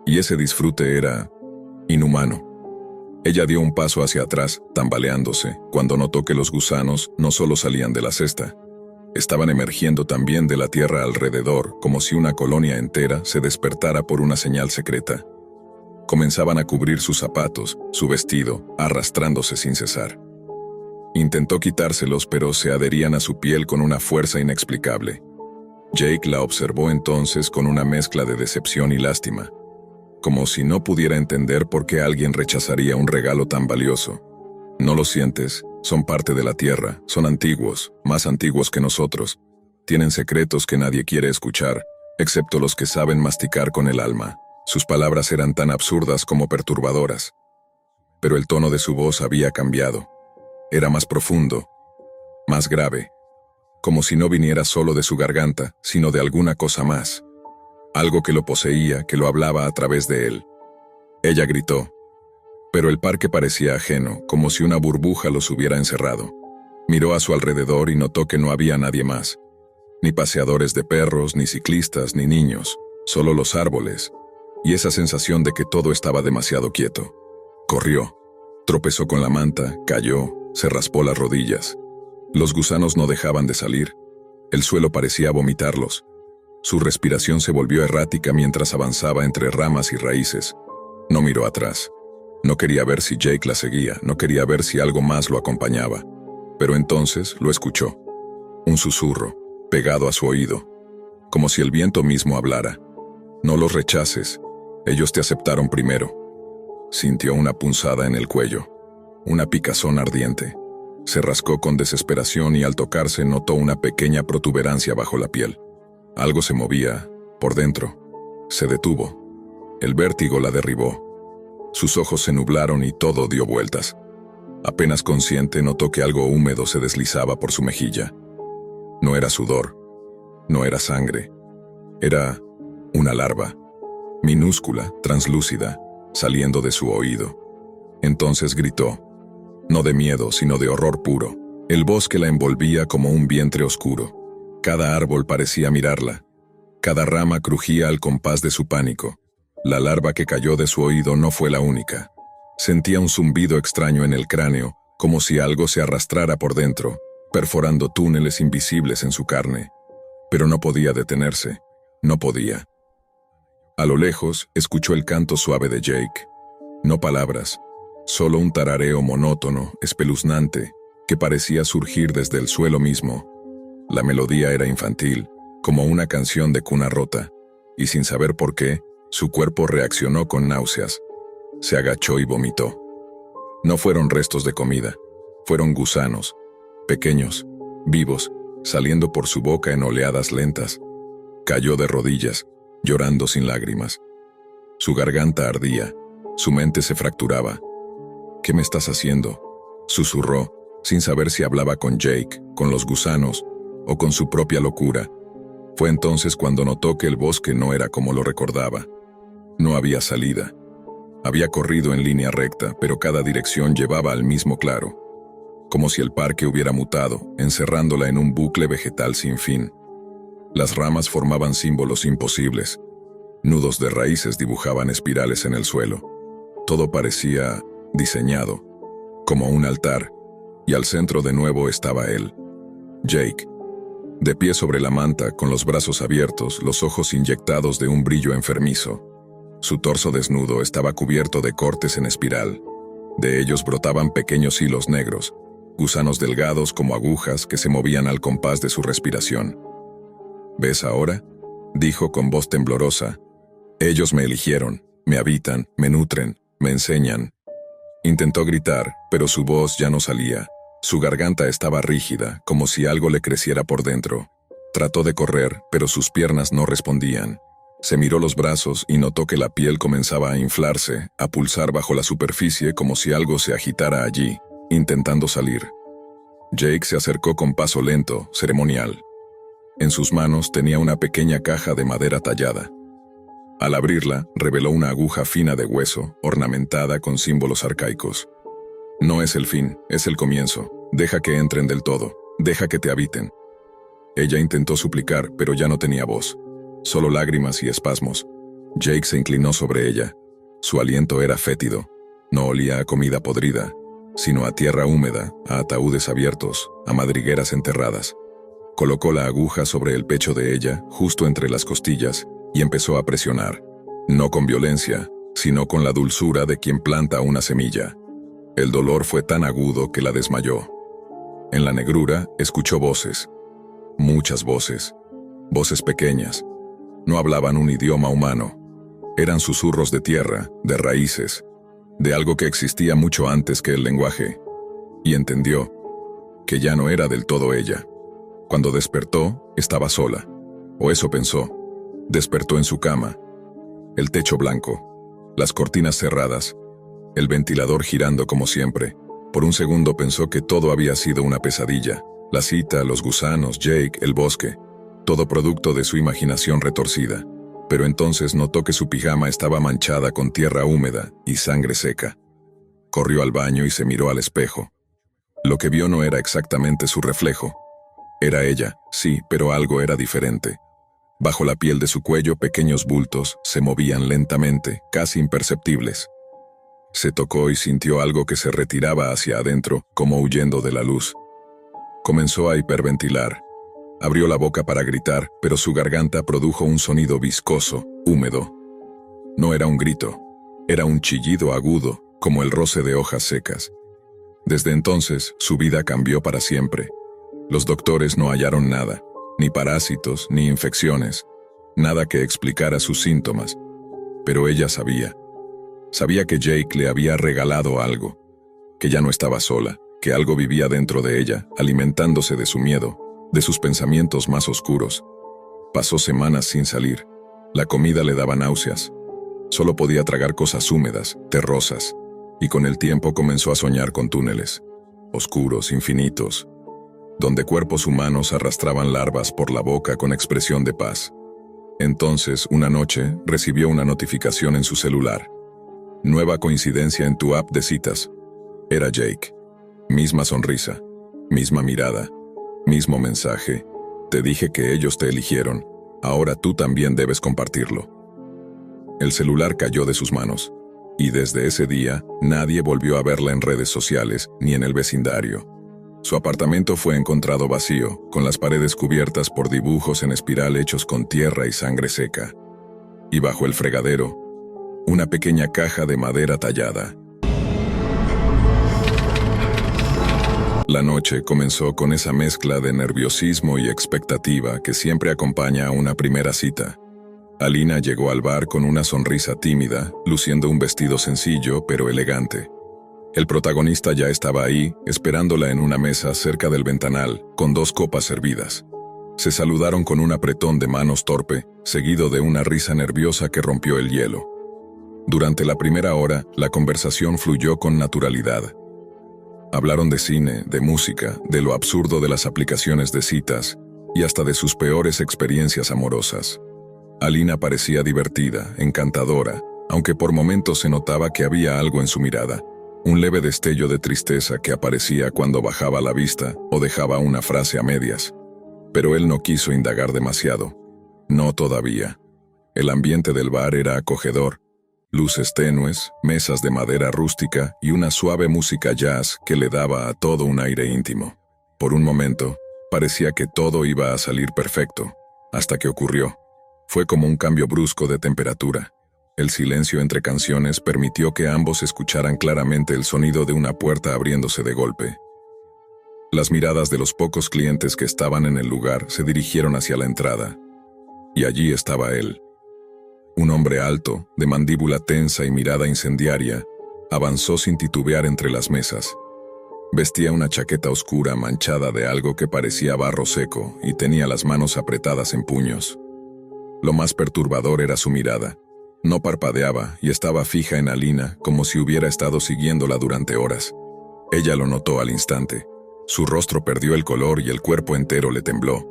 y ese disfrute era inhumano. Ella dio un paso hacia atrás, tambaleándose, cuando notó que los gusanos no solo salían de la cesta, estaban emergiendo también de la tierra alrededor, como si una colonia entera se despertara por una señal secreta. Comenzaban a cubrir sus zapatos, su vestido, arrastrándose sin cesar. Intentó quitárselos, pero se adherían a su piel con una fuerza inexplicable. Jake la observó entonces con una mezcla de decepción y lástima, como si no pudiera entender por qué alguien rechazaría un regalo tan valioso. «¿No lo sientes? Son parte de la tierra, son antiguos, más antiguos que nosotros. Tienen secretos que nadie quiere escuchar, excepto los que saben masticar con el alma». Sus palabras eran tan absurdas como perturbadoras. Pero el tono de su voz había cambiado. Era más profundo, más grave, como si no viniera solo de su garganta, sino de alguna cosa más. algo que lo poseía, que lo hablaba a través de él. Ella gritó, pero el parque parecía ajeno, como si una burbuja los hubiera encerrado. Miró a su alrededor y notó que no había nadie más. Ni paseadores de perros, ni ciclistas, ni niños, solo los árboles, y esa sensación de que todo estaba demasiado quieto. Corrió, tropezó con la manta, cayó, se raspó las rodillas. Los gusanos no dejaban de salir. El suelo parecía vomitarlos. Su respiración se volvió errática mientras avanzaba entre ramas y raíces. No miró atrás. No quería ver si Jake la seguía, no quería ver si algo más lo acompañaba. Pero entonces lo escuchó. Un susurro, pegado a su oído, como si el viento mismo hablara. No los rechaces, ellos te aceptaron primero. Sintió una punzada en el cuello, una picazón ardiente. Se rascó con desesperación y al tocarse notó una pequeña protuberancia bajo la piel. Algo se movía, por dentro. Se detuvo. El vértigo la derribó. Sus ojos se nublaron y todo dio vueltas. Apenas consciente notó que algo húmedo se deslizaba por su mejilla. No era sudor, no era sangre. Era una larva, minúscula, translúcida, saliendo de su oído. Entonces gritó, no de miedo, sino de horror puro. El bosque la envolvía como un vientre oscuro. Cada árbol parecía mirarla. Cada rama crujía al compás de su pánico. La larva que cayó de su oído no fue la única. Sentía un zumbido extraño en el cráneo, como si algo se arrastrara por dentro, perforando túneles invisibles en su carne. Pero no podía detenerse. No podía. A lo lejos, escuchó el canto suave de Jake. No palabras, solo un tarareo monótono, espeluznante, que parecía surgir desde el suelo mismo. La melodía era infantil, como una canción de cuna rota, y sin saber por qué, su cuerpo reaccionó con náuseas. Se agachó y vomitó. No fueron restos de comida, fueron gusanos, pequeños, vivos, saliendo por su boca en oleadas lentas. Cayó de rodillas, llorando sin lágrimas. Su garganta ardía, su mente se fracturaba. ¿Qué me estás haciendo?, susurró, sin saber si hablaba con Jake, con los gusanos, o con su propia locura. Fue entonces cuando notó que el bosque no era como lo recordaba. No había salida. Había corrido en línea recta, pero cada dirección llevaba al mismo claro. Como si el parque hubiera mutado, encerrándola en un bucle vegetal sin fin. Las ramas formaban símbolos imposibles. Nudos de raíces dibujaban espirales en el suelo. Todo parecía diseñado, como un altar, y al centro de nuevo estaba él, Jake, de pie sobre la manta, con los brazos abiertos, los ojos inyectados de un brillo enfermizo. Su torso desnudo estaba cubierto de cortes en espiral. De ellos brotaban pequeños hilos negros, gusanos delgados como agujas que se movían al compás de su respiración. ¿Ves ahora?, dijo con voz temblorosa. Ellos me eligieron, me habitan, me nutren, me enseñan. Intentó gritar, pero su voz ya no salía. Su garganta estaba rígida, como si algo le creciera por dentro. Trató de correr, pero sus piernas no respondían. Se miró los brazos y notó que la piel comenzaba a inflarse, a pulsar bajo la superficie como si algo se agitara allí, intentando salir. Jake se acercó con paso lento, ceremonial. En sus manos tenía una pequeña caja de madera tallada. Al abrirla, reveló una aguja fina de hueso, ornamentada con símbolos arcaicos. No es el fin, es el comienzo. Deja que entren del todo, deja que te habiten. Ella intentó suplicar, pero ya no tenía voz. Solo lágrimas y espasmos. Jake se inclinó sobre ella. Su aliento era fétido. No olía a comida podrida, sino a tierra húmeda, a ataúdes abiertos, a madrigueras enterradas. Colocó la aguja sobre el pecho de ella, justo entre las costillas, y empezó a presionar. No con violencia, sino con la dulzura de quien planta una semilla. El dolor fue tan agudo que la desmayó. En la negrura escuchó voces. Muchas voces. Voces pequeñas. No hablaban un idioma humano. Eran susurros de tierra, de raíces, de algo que existía mucho antes que el lenguaje. Y entendió que ya no era del todo ella. Cuando despertó, estaba sola. O eso pensó. Despertó en su cama. El techo blanco. Las cortinas cerradas. El ventilador girando como siempre. Por un segundo pensó que todo había sido una pesadilla. La cita, los gusanos, Jake, el bosque. Todo producto de su imaginación retorcida. pero entonces notó que su pijama estaba manchada con tierra húmeda y sangre seca. Corrió al baño y se miró al espejo. Lo que vio no era exactamente su reflejo. Era ella, sí, pero algo era diferente. Bajo la piel de su cuello, pequeños bultos se movían lentamente, casi imperceptibles. Se tocó y sintió algo que se retiraba hacia adentro, como huyendo de la luz. Comenzó a hiperventilar. Abrió la boca para gritar, pero su garganta produjo un sonido viscoso, húmedo. No era un grito, era un chillido agudo, como el roce de hojas secas. Desde entonces, su vida cambió para siempre. Los doctores no hallaron nada, ni parásitos, ni infecciones, nada que explicara sus síntomas. Pero ella sabía. Sabía que Jake le había regalado algo, que ya no estaba sola, que algo vivía dentro de ella, alimentándose de su miedo, de sus pensamientos más oscuros. Pasó semanas sin salir. La comida le daba náuseas. Solo podía tragar cosas húmedas, terrosas, y con el tiempo comenzó a soñar con túneles, oscuros, infinitos, donde cuerpos humanos arrastraban larvas por la boca con expresión de paz. Entonces, una noche, recibió una notificación en su celular. Nueva coincidencia en tu app de citas. Era Jake. Misma sonrisa, misma mirada, mismo mensaje. Te dije que ellos te eligieron, ahora tú también debes compartirlo. El celular cayó de sus manos, y desde ese día, nadie volvió a verla en redes sociales ni en el vecindario. Su apartamento fue encontrado vacío, con las paredes cubiertas por dibujos en espiral hechos con tierra y sangre seca. Y bajo el fregadero, una pequeña caja de madera tallada. La noche comenzó con esa mezcla de nerviosismo y expectativa que siempre acompaña a una primera cita. Alina llegó al bar con una sonrisa tímida, luciendo un vestido sencillo pero elegante. El protagonista ya estaba ahí, esperándola en una mesa cerca del ventanal, con 2 copas servidas. Se saludaron con un apretón de manos torpe, seguido de una risa nerviosa que rompió el hielo. Durante la primera hora, la conversación fluyó con naturalidad. Hablaron de cine, de música, de lo absurdo de las aplicaciones de citas, y hasta de sus peores experiencias amorosas. Alina parecía divertida, encantadora, aunque por momentos se notaba que había algo en su mirada. Un leve destello de tristeza que aparecía cuando bajaba la vista o dejaba una frase a medias. Pero él no quiso indagar demasiado. No todavía. El ambiente del bar era acogedor. Luces tenues, mesas de madera rústica y una suave música jazz que le daba a todo un aire íntimo. Por un momento, parecía que todo iba a salir perfecto, hasta que ocurrió. Fue como un cambio brusco de temperatura. El silencio entre canciones permitió que ambos escucharan claramente el sonido de una puerta abriéndose de golpe. Las miradas de los pocos clientes que estaban en el lugar se dirigieron hacia la entrada. Y allí estaba él. Un hombre alto, de mandíbula tensa y mirada incendiaria, avanzó sin titubear entre las mesas. Vestía una chaqueta oscura manchada de algo que parecía barro seco y tenía las manos apretadas en puños. Lo más perturbador era su mirada. No parpadeaba y estaba fija en Alina como si hubiera estado siguiéndola durante horas. Ella lo notó al instante. Su rostro perdió el color y el cuerpo entero le tembló.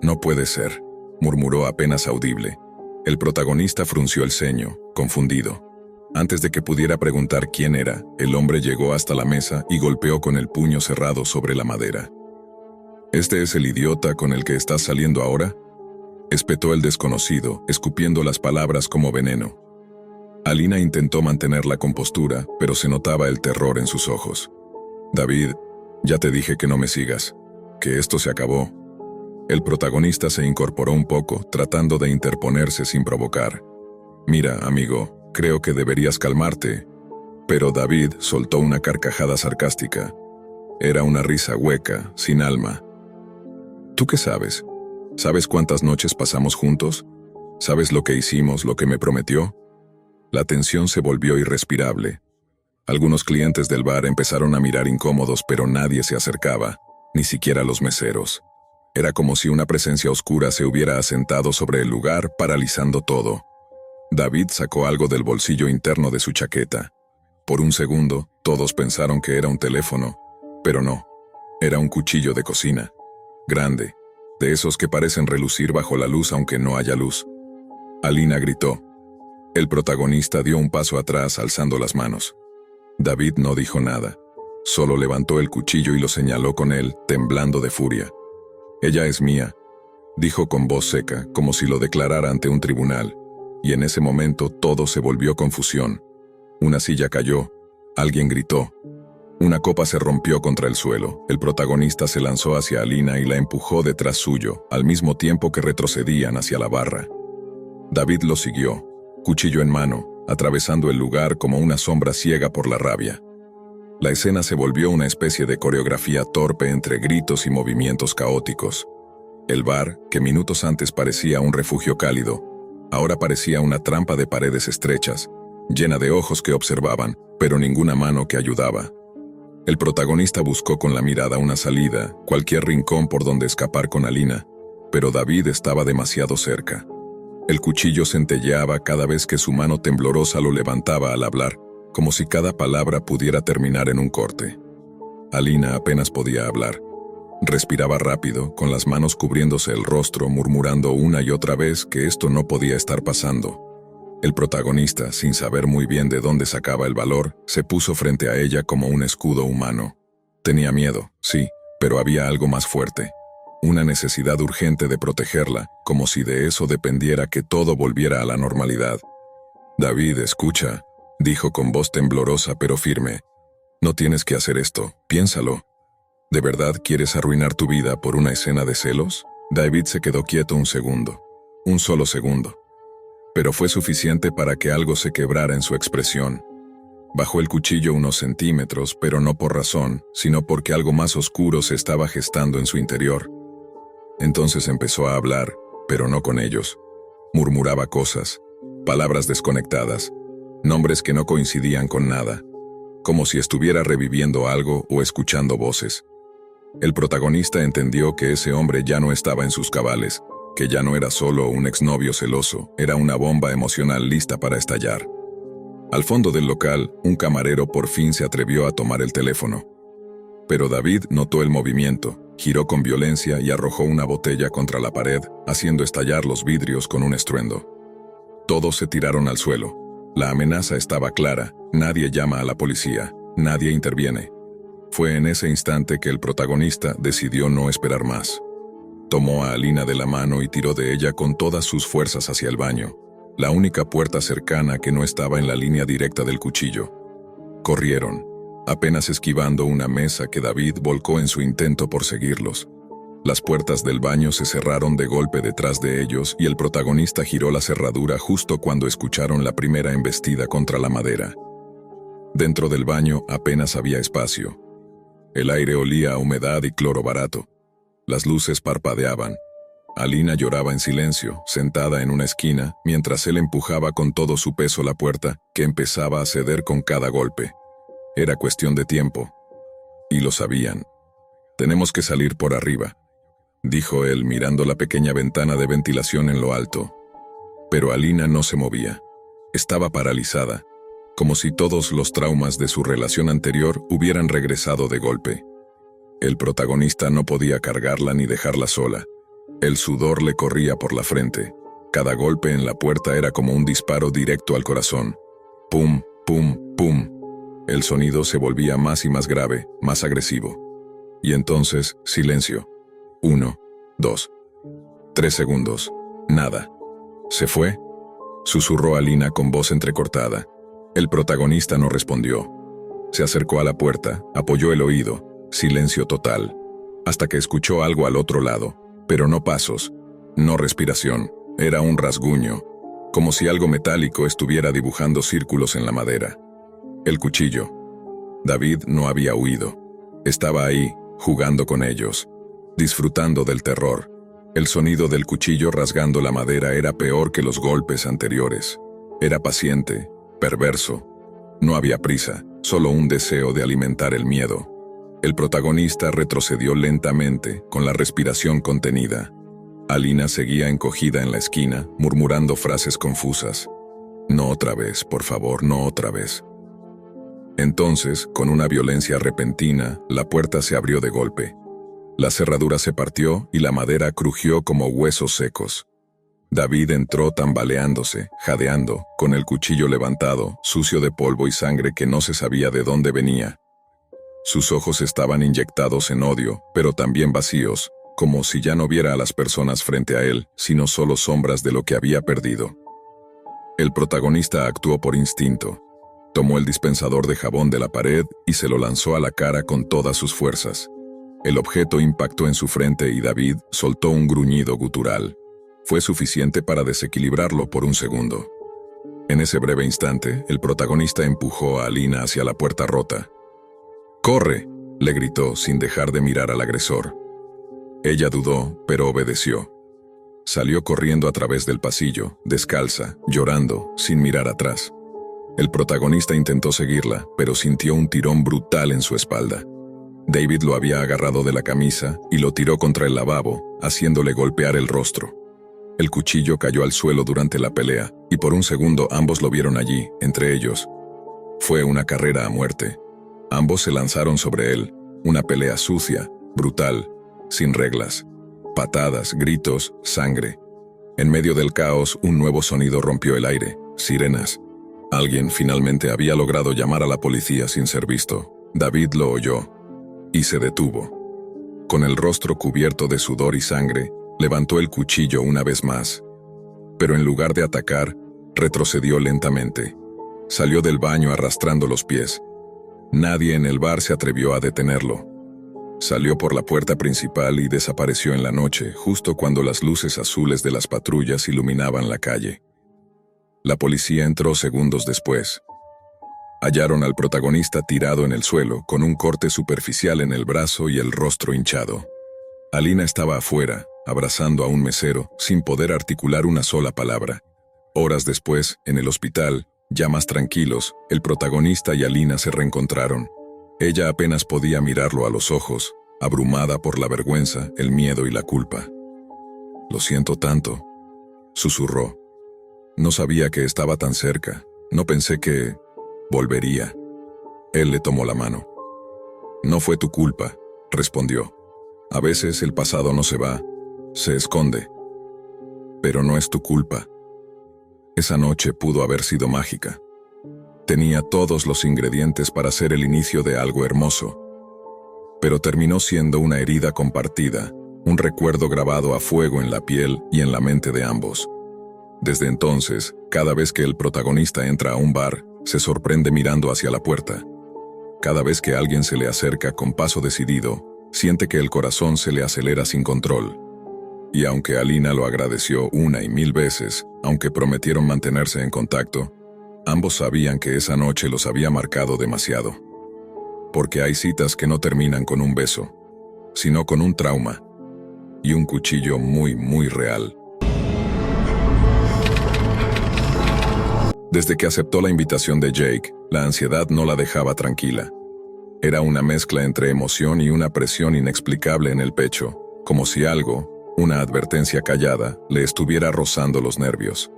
«No puede ser», murmuró apenas audible. El protagonista frunció el ceño, confundido. Antes de que pudiera preguntar quién era, el hombre llegó hasta la mesa y golpeó con el puño cerrado sobre la madera. «¿Este es el idiota con el que estás saliendo ahora?», espetó el desconocido, escupiendo las palabras como veneno. Alina intentó mantener la compostura, pero se notaba el terror en sus ojos. «David, ya te dije que no me sigas, que esto se acabó». El protagonista se incorporó un poco, tratando de interponerse sin provocar. «Mira, amigo, creo que deberías calmarte». Pero David soltó una carcajada sarcástica. Era una risa hueca, sin alma. «¿Tú qué sabes? ¿Sabes cuántas noches pasamos juntos? ¿Sabes lo que hicimos, lo que me prometió?». La tensión se volvió irrespirable. Algunos clientes del bar empezaron a mirar incómodos, pero nadie se acercaba, ni siquiera los meseros. Era como si una presencia oscura se hubiera asentado sobre el lugar, paralizando todo. David sacó algo del bolsillo interno de su chaqueta. Por un segundo, todos pensaron que era un teléfono, pero no. Era un cuchillo de cocina. Grande, de esos que parecen relucir bajo la luz aunque no haya luz. Alina gritó. El protagonista dio un paso atrás alzando las manos. David no dijo nada. Solo levantó el cuchillo y lo señaló con él, temblando de furia. «Ella es mía», dijo con voz seca, como si lo declarara ante un tribunal. Y en ese momento todo se volvió confusión. Una silla cayó. Alguien gritó. Una copa se rompió contra el suelo. El protagonista se lanzó hacia Alina y la empujó detrás suyo, al mismo tiempo que retrocedían hacia la barra. David lo siguió, cuchillo en mano, atravesando el lugar como una sombra ciega por la rabia. La escena se volvió una especie de coreografía torpe entre gritos y movimientos caóticos. El bar, que minutos antes parecía un refugio cálido, ahora parecía una trampa de paredes estrechas, llena de ojos que observaban, pero ninguna mano que ayudaba. El protagonista buscó con la mirada una salida, cualquier rincón por donde escapar con Alina, pero David estaba demasiado cerca. El cuchillo centelleaba cada vez que su mano temblorosa lo levantaba al hablar, como si cada palabra pudiera terminar en un corte. Alina apenas podía hablar. Respiraba rápido, con las manos cubriéndose el rostro, murmurando una y otra vez que esto no podía estar pasando. El protagonista, sin saber muy bien de dónde sacaba el valor, se puso frente a ella como un escudo humano. Tenía miedo, sí, pero había algo más fuerte. Una necesidad urgente de protegerla, como si de eso dependiera que todo volviera a la normalidad. «David, escucha», dijo con voz temblorosa pero firme. «No tienes que hacer esto, piénsalo. ¿De verdad quieres arruinar tu vida por una escena de celos?» David se quedó quieto un segundo. Un solo segundo. Pero fue suficiente para que algo se quebrara en su expresión. Bajó el cuchillo unos centímetros, pero no por razón, sino porque algo más oscuro se estaba gestando en su interior. Entonces empezó a hablar, pero no con ellos. Murmuraba cosas, palabras desconectadas, nombres que no coincidían con nada, como si estuviera reviviendo algo o escuchando voces. El protagonista entendió que ese hombre ya no estaba en sus cabales, que ya no era solo un exnovio celoso, era una bomba emocional lista para estallar. Al fondo del local, un camarero por fin se atrevió a tomar el teléfono. Pero David notó el movimiento, giró con violencia y arrojó una botella contra la pared, haciendo estallar los vidrios con un estruendo. Todos se tiraron al suelo. La amenaza estaba clara, nadie llama a la policía, nadie interviene. Fue en ese instante que el protagonista decidió no esperar más. Tomó a Alina de la mano y tiró de ella con todas sus fuerzas hacia el baño, la única puerta cercana que no estaba en la línea directa del cuchillo. Corrieron, apenas esquivando una mesa que David volcó en su intento por seguirlos. Las puertas del baño se cerraron de golpe detrás de ellos y el protagonista giró la cerradura justo cuando escucharon la primera embestida contra la madera. Dentro del baño apenas había espacio. El aire olía a humedad y cloro barato. Las luces parpadeaban. Alina lloraba en silencio, sentada en una esquina, mientras él empujaba con todo su peso la puerta, que empezaba a ceder con cada golpe. Era cuestión de tiempo. Y lo sabían. «Tenemos que salir por arriba», dijo él mirando la pequeña ventana de ventilación en lo alto. Pero Alina no se movía. Estaba paralizada, como si todos los traumas de su relación anterior hubieran regresado de golpe. El protagonista no podía cargarla ni dejarla sola. El sudor le corría por la frente. Cada golpe en la puerta era como un disparo directo al corazón. Pum, pum, pum. El sonido se volvía más y más grave, más agresivo. Y entonces, silencio. 1, 2, 3 segundos. Nada. ¿Se fue?, susurró Alina con voz entrecortada. El protagonista no respondió. Se acercó a la puerta, apoyó el oído. Silencio total. Hasta que escuchó algo al otro lado. Pero no pasos, no respiración. Era un rasguño, como si algo metálico estuviera dibujando círculos en la madera. El cuchillo. David no había huido. Estaba ahí, jugando con ellos, disfrutando del terror. El sonido del cuchillo rasgando la madera era peor que los golpes anteriores. Era paciente, perverso. No había prisa, solo un deseo de alimentar el miedo. El protagonista retrocedió lentamente, con la respiración contenida. Alina seguía encogida en la esquina, murmurando frases confusas. «No otra vez, por favor, no otra vez». Entonces, con una violencia repentina, la puerta se abrió de golpe. La cerradura se partió y la madera crujió como huesos secos. David entró tambaleándose, jadeando, con el cuchillo levantado, sucio de polvo y sangre que no se sabía de dónde venía. Sus ojos estaban inyectados en odio, pero también vacíos, como si ya no viera a las personas frente a él, sino solo sombras de lo que había perdido. El protagonista actuó por instinto. Tomó el dispensador de jabón de la pared y se lo lanzó a la cara con todas sus fuerzas. El objeto impactó en su frente y David soltó un gruñido gutural. Fue suficiente para desequilibrarlo por un segundo. En ese breve instante, el protagonista empujó a Alina hacia la puerta rota. ¡Corre!, le gritó sin dejar de mirar al agresor. Ella dudó, pero obedeció. Salió corriendo a través del pasillo, descalza, llorando, sin mirar atrás. El protagonista intentó seguirla, pero sintió un tirón brutal en su espalda. David lo había agarrado de la camisa y lo tiró contra el lavabo, haciéndole golpear el rostro. El cuchillo cayó al suelo durante la pelea, y por un segundo ambos lo vieron allí, entre ellos. Fue una carrera a muerte. Ambos se lanzaron sobre él, una pelea sucia, brutal, sin reglas. Patadas, gritos, sangre. En medio del caos, un nuevo sonido rompió el aire, sirenas. Alguien finalmente había logrado llamar a la policía sin ser visto. David lo oyó y se detuvo. Con el rostro cubierto de sudor y sangre, levantó el cuchillo una vez más. Pero en lugar de atacar, retrocedió lentamente. Salió del baño arrastrando los pies. Nadie en el bar se atrevió a detenerlo. Salió por la puerta principal y desapareció en la noche, justo cuando las luces azules de las patrullas iluminaban la calle. La policía entró segundos después. Hallaron al protagonista tirado en el suelo, con un corte superficial en el brazo y el rostro hinchado. Alina estaba afuera, abrazando a un mesero, sin poder articular una sola palabra. Horas después, en el hospital, ya más tranquilos, el protagonista y Alina se reencontraron. Ella apenas podía mirarlo a los ojos, abrumada por la vergüenza, el miedo y la culpa. «Lo siento tanto», susurró. «No sabía que estaba tan cerca. No pensé que volvería». Él le tomó la mano. «No fue tu culpa», respondió. «A veces el pasado no se va, se esconde. Pero no es tu culpa. Esa noche pudo haber sido mágica. Tenía todos los ingredientes para ser el inicio de algo hermoso. Pero terminó siendo una herida compartida, un recuerdo grabado a fuego en la piel y en la mente de ambos. Desde entonces, cada vez que el protagonista entra a un bar, se sorprende mirando hacia la puerta. Cada vez que alguien se le acerca con paso decidido, siente que el corazón se le acelera sin control. Y aunque Alina lo agradeció una y mil veces, aunque prometieron mantenerse en contacto, ambos sabían que esa noche los había marcado demasiado. Porque hay citas que no terminan con un beso, sino con un trauma y un cuchillo muy, muy real. Desde que aceptó la invitación de Jake, la ansiedad no la dejaba tranquila. Era una mezcla entre emoción y una presión inexplicable en el pecho, como si algo, una advertencia callada, le estuviera rozando los nervios.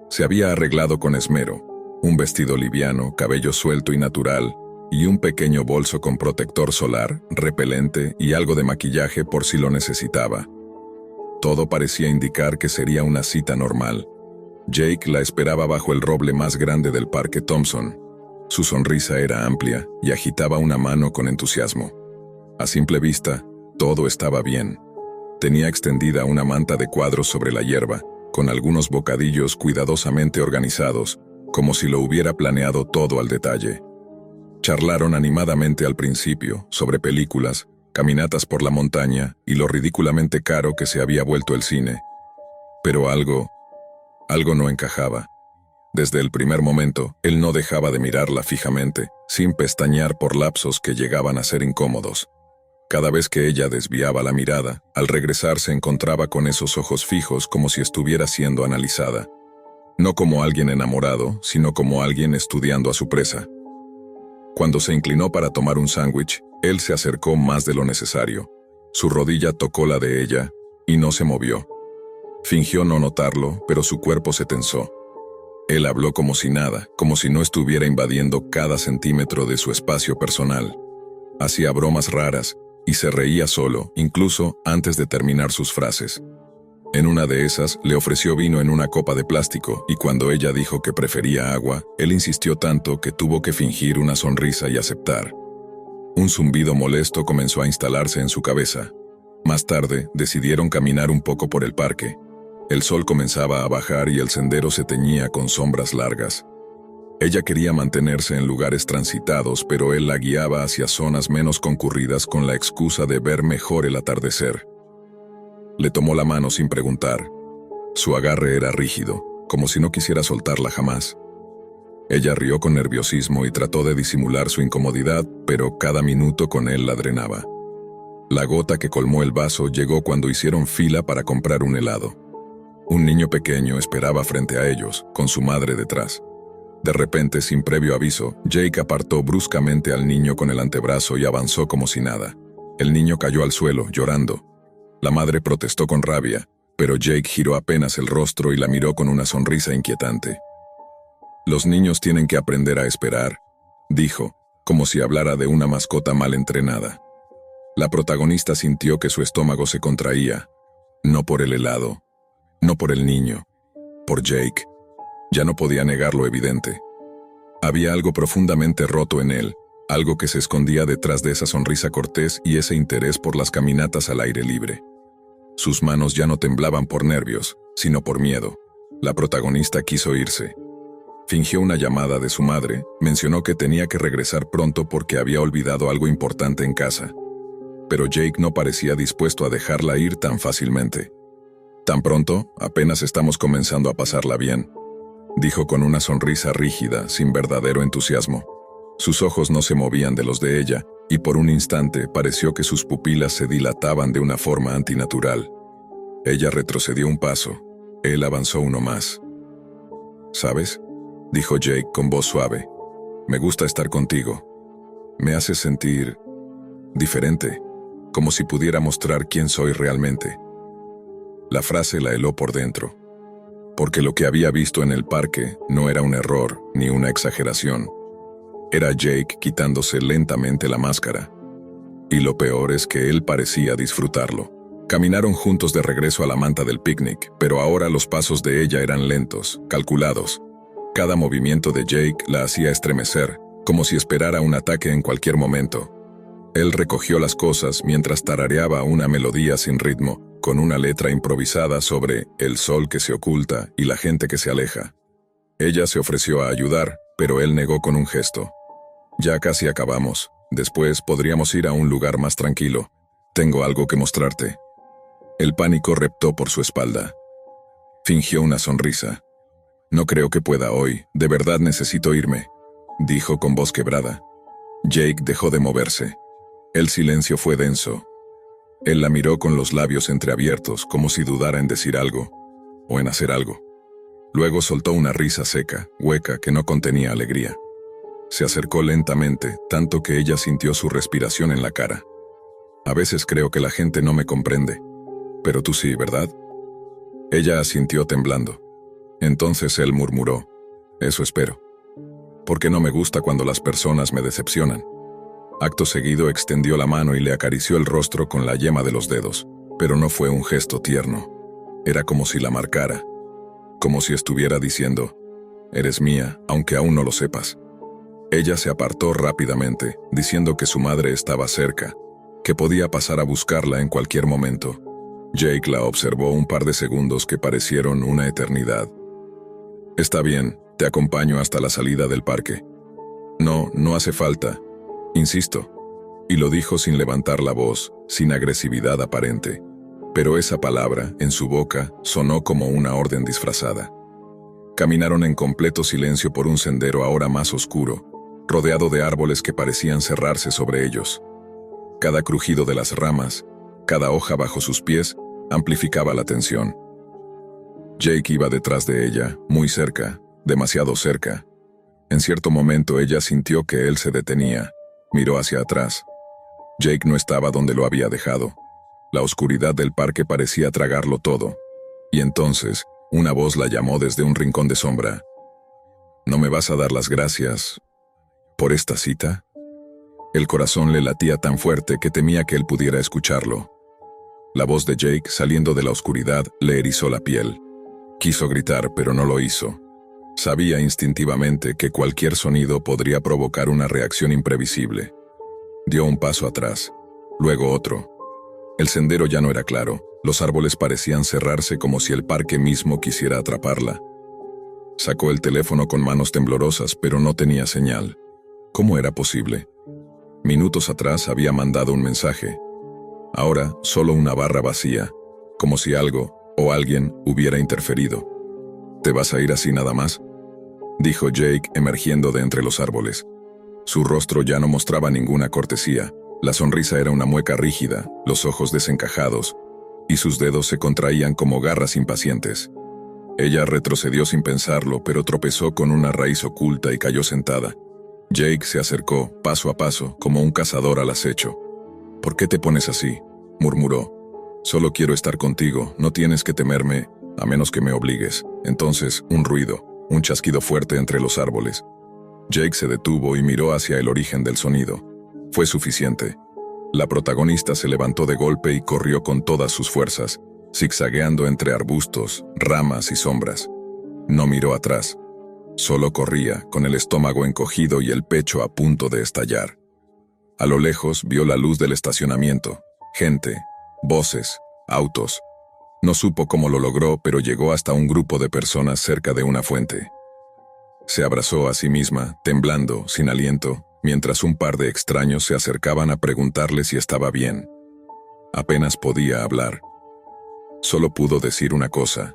Se había arreglado con esmero, un vestido liviano, cabello suelto y natural, y un pequeño bolso con protector solar, repelente y algo de maquillaje por si lo necesitaba. Todo parecía indicar que sería una cita normal. Jake la esperaba bajo el roble más grande del Parque Thompson. Su sonrisa era amplia y agitaba una mano con entusiasmo. A simple vista, todo estaba bien. Tenía extendida una manta de cuadros sobre la hierba, con algunos bocadillos cuidadosamente organizados, como si lo hubiera planeado todo al detalle. Charlaron animadamente al principio, sobre películas, caminatas por la montaña y lo ridículamente caro que se había vuelto el cine. Pero algo no encajaba. Desde el primer momento, él no dejaba de mirarla fijamente, sin pestañear por lapsos que llegaban a ser incómodos. Cada vez que ella desviaba la mirada, al regresar se encontraba con esos ojos fijos como si estuviera siendo analizada. No como alguien enamorado, sino como alguien estudiando a su presa. Cuando se inclinó para tomar un sándwich, él se acercó más de lo necesario. Su rodilla tocó la de ella, y no se movió. Fingió no notarlo, pero su cuerpo se tensó. Él habló como si nada, como si no estuviera invadiendo cada centímetro de su espacio personal. Hacía bromas raras, y se reía solo, incluso antes de terminar sus frases. En una de esas, le ofreció vino en una copa de plástico, y cuando ella dijo que prefería agua, él insistió tanto que tuvo que fingir una sonrisa y aceptar. Un zumbido molesto comenzó a instalarse en su cabeza. Más tarde, decidieron caminar un poco por el parque. El sol comenzaba a bajar y el sendero se teñía con sombras largas. Ella quería mantenerse en lugares transitados, pero él la guiaba hacia zonas menos concurridas con la excusa de ver mejor el atardecer. Le tomó la mano sin preguntar. Su agarre era rígido, como si no quisiera soltarla jamás. Ella rió con nerviosismo y trató de disimular su incomodidad, pero cada minuto con él la drenaba. La gota que colmó el vaso llegó cuando hicieron fila para comprar un helado. Un niño pequeño esperaba frente a ellos, con su madre detrás. De repente, sin previo aviso, Jake apartó bruscamente al niño con el antebrazo y avanzó como si nada. El niño cayó al suelo, llorando. La madre protestó con rabia, pero Jake giró apenas el rostro y la miró con una sonrisa inquietante. «Los niños tienen que aprender a esperar», dijo, como si hablara de una mascota mal entrenada. La protagonista sintió que su estómago se contraía. No por el helado, no por el niño, por Jake. Ya no podía negar lo evidente. Había algo profundamente roto en él, algo que se escondía detrás de esa sonrisa cortés y ese interés por las caminatas al aire libre. Sus manos ya no temblaban por nervios, sino por miedo. La protagonista quiso irse. Fingió una llamada de su madre, mencionó que tenía que regresar pronto porque había olvidado algo importante en casa. Pero Jake no parecía dispuesto a dejarla ir tan fácilmente. «Tan pronto, apenas estamos comenzando a pasarla bien», dijo con una sonrisa rígida, sin verdadero entusiasmo. Sus ojos no se movían de los de ella, y por un instante pareció que sus pupilas se dilataban de una forma antinatural. Ella retrocedió un paso. Él avanzó uno más. «¿Sabes?», dijo Jake con voz suave. «Me gusta estar contigo. Me haces sentir diferente, como si pudiera mostrar quién soy realmente». La frase la heló por dentro, porque lo que había visto en el parque no era un error ni una exageración. Era Jake quitándose lentamente la máscara. Y lo peor es que él parecía disfrutarlo. Caminaron juntos de regreso a la manta del picnic, pero ahora los pasos de ella eran lentos, calculados. Cada movimiento de Jake la hacía estremecer, como si esperara un ataque en cualquier momento. Él recogió las cosas mientras tarareaba una melodía sin ritmo, con una letra improvisada sobre el sol que se oculta y la gente que se aleja. Ella se ofreció a ayudar, pero él negó con un gesto. «Ya casi acabamos. Después podríamos ir a un lugar más tranquilo. Tengo algo que mostrarte». El pánico reptó por su espalda. Fingió una sonrisa. «No creo que pueda hoy. De verdad necesito irme», dijo con voz quebrada. Jake dejó de moverse. El silencio fue denso. Él la miró con los labios entreabiertos, como si dudara en decir algo, o en hacer algo. Luego soltó una risa seca, hueca, que no contenía alegría. Se acercó lentamente, tanto que ella sintió su respiración en la cara. «A veces creo que la gente no me comprende. Pero tú sí, ¿verdad?». Ella asintió temblando. Entonces él murmuró: «Eso espero. Porque no me gusta cuando las personas me decepcionan». Acto seguido extendió la mano y le acarició el rostro con la yema de los dedos, pero no fue un gesto tierno. Era como si la marcara, como si estuviera diciendo: «Eres mía, aunque aún no lo sepas». Ella se apartó rápidamente, diciendo que su madre estaba cerca, que podía pasar a buscarla en cualquier momento. Jake la observó un par de segundos que parecieron una eternidad. «Está bien, te acompaño hasta la salida del parque». «No, no hace falta. Insisto», y lo dijo sin levantar la voz, sin agresividad aparente. Pero esa palabra, en su boca, sonó como una orden disfrazada. Caminaron en completo silencio por un sendero ahora más oscuro, rodeado de árboles que parecían cerrarse sobre ellos. Cada crujido de las ramas, cada hoja bajo sus pies, amplificaba la tensión. Jake iba detrás de ella, muy cerca, demasiado cerca. En cierto momento ella sintió que él se detenía. Miró hacia atrás. Jake no estaba donde lo había dejado. La oscuridad del parque parecía tragarlo todo. Y entonces, una voz la llamó desde un rincón de sombra. «¿No me vas a dar las gracias por esta cita?». El corazón le latía tan fuerte que temía que él pudiera escucharlo. La voz de Jake, saliendo de la oscuridad, le erizó la piel. Quiso gritar, pero no lo hizo. Sabía instintivamente que cualquier sonido podría provocar una reacción imprevisible. Dio un paso atrás, luego otro. El sendero ya no era claro, los árboles parecían cerrarse como si el parque mismo quisiera atraparla. Sacó el teléfono con manos temblorosas, pero no tenía señal. ¿Cómo era posible? Minutos atrás había mandado un mensaje. Ahora solo una barra vacía, como si algo o alguien hubiera interferido. ¿Te vas a ir así nada más?, dijo Jake emergiendo de entre los árboles. Su rostro ya no mostraba ninguna cortesía. La sonrisa era una mueca rígida, los ojos desencajados, y sus dedos se contraían como garras impacientes. Ella retrocedió sin pensarlo, pero tropezó con una raíz oculta y cayó sentada. Jake se acercó, paso a paso, como un cazador al acecho. «¿Por qué te pones así?», murmuró. «Solo quiero estar contigo, no tienes que temerme, a menos que me obligues». Entonces, un ruido, un chasquido fuerte entre los árboles. Jake se detuvo y miró hacia el origen del sonido. Fue suficiente. La protagonista se levantó de golpe y corrió con todas sus fuerzas, zigzagueando entre arbustos, ramas y sombras. No miró atrás. Solo corría, con el estómago encogido y el pecho a punto de estallar. A lo lejos vio la luz del estacionamiento, gente, voces, autos. No supo cómo lo logró, pero llegó hasta un grupo de personas cerca de una fuente. Se abrazó a sí misma, temblando, sin aliento, mientras un par de extraños se acercaban a preguntarle si estaba bien. Apenas podía hablar. Solo pudo decir una cosa.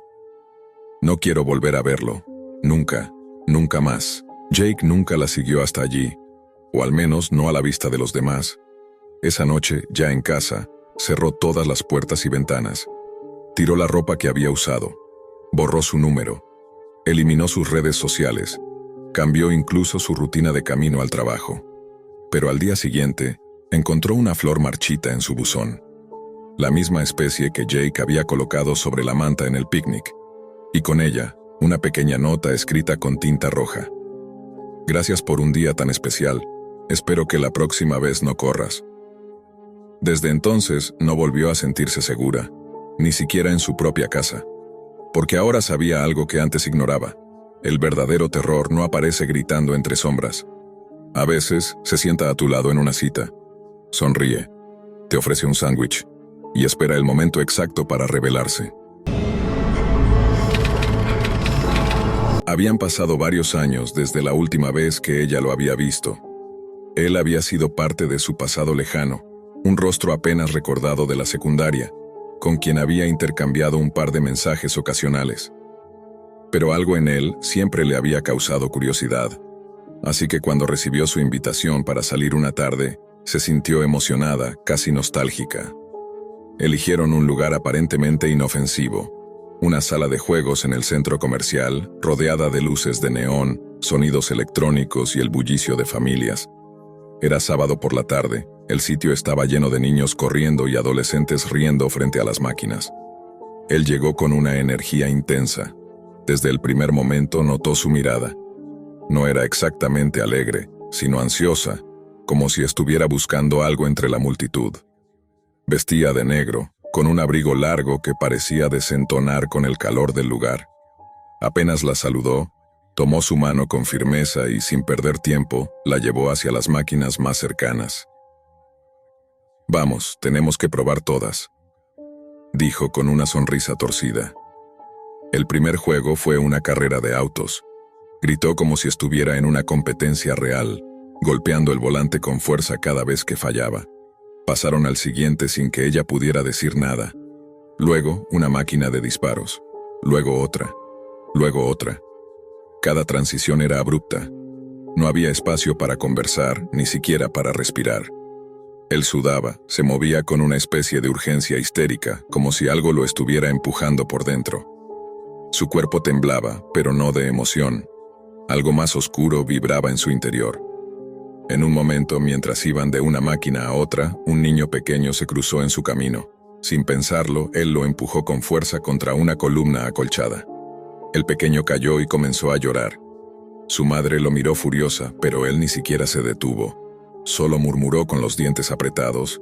«No quiero volver a verlo. Nunca, nunca más». Jake nunca la siguió hasta allí, o al menos no a la vista de los demás. Esa noche, ya en casa, cerró todas las puertas y ventanas. Tiró la ropa que había usado. Borró su número. Eliminó sus redes sociales. Cambió incluso su rutina de camino al trabajo. Pero al día siguiente, encontró una flor marchita en su buzón. La misma especie que Jake había colocado sobre la manta en el picnic. Y con ella, una pequeña nota escrita con tinta roja. «Gracias por un día tan especial. Espero que la próxima vez no corras». Desde entonces, no volvió a sentirse segura, ni siquiera en su propia casa. Porque ahora sabía algo que antes ignoraba. El verdadero terror no aparece gritando entre sombras. A veces, se sienta a tu lado en una cita. Sonríe. Te ofrece un sándwich. Y espera el momento exacto para revelarse. Habían pasado varios años desde la última vez que ella lo había visto. Él había sido parte de su pasado lejano, un rostro apenas recordado de la secundaria, con quien había intercambiado un par de mensajes ocasionales. Pero algo en él siempre le había causado curiosidad, así que cuando recibió su invitación para salir una tarde, se sintió emocionada, casi nostálgica. Eligieron un lugar aparentemente inofensivo, una sala de juegos en el centro comercial, rodeada de luces de neón, sonidos electrónicos y el bullicio de familias. Era sábado por la tarde, el sitio estaba lleno de niños corriendo y adolescentes riendo frente a las máquinas. Él llegó con una energía intensa. Desde el primer momento notó su mirada. No era exactamente alegre, sino ansiosa, como si estuviera buscando algo entre la multitud. Vestía de negro, con un abrigo largo que parecía desentonar con el calor del lugar. Apenas la saludó, tomó su mano con firmeza y, sin perder tiempo, la llevó hacia las máquinas más cercanas. «Vamos, tenemos que probar todas», dijo con una sonrisa torcida. El primer juego fue una carrera de autos. Gritó como si estuviera en una competencia real, golpeando el volante con fuerza cada vez que fallaba. Pasaron al siguiente sin que ella pudiera decir nada. Luego, una máquina de disparos. Luego otra. Luego otra. Cada transición era abrupta. No había espacio para conversar, ni siquiera para respirar. Él sudaba, se movía con una especie de urgencia histérica, como si algo lo estuviera empujando por dentro. Su cuerpo temblaba, pero no de emoción. Algo más oscuro vibraba en su interior. En un momento, mientras iban de una máquina a otra, un niño pequeño se cruzó en su camino. Sin pensarlo, él lo empujó con fuerza contra una columna acolchada. El pequeño cayó y comenzó a llorar. Su madre lo miró furiosa, pero él ni siquiera se detuvo. Solo murmuró con los dientes apretados.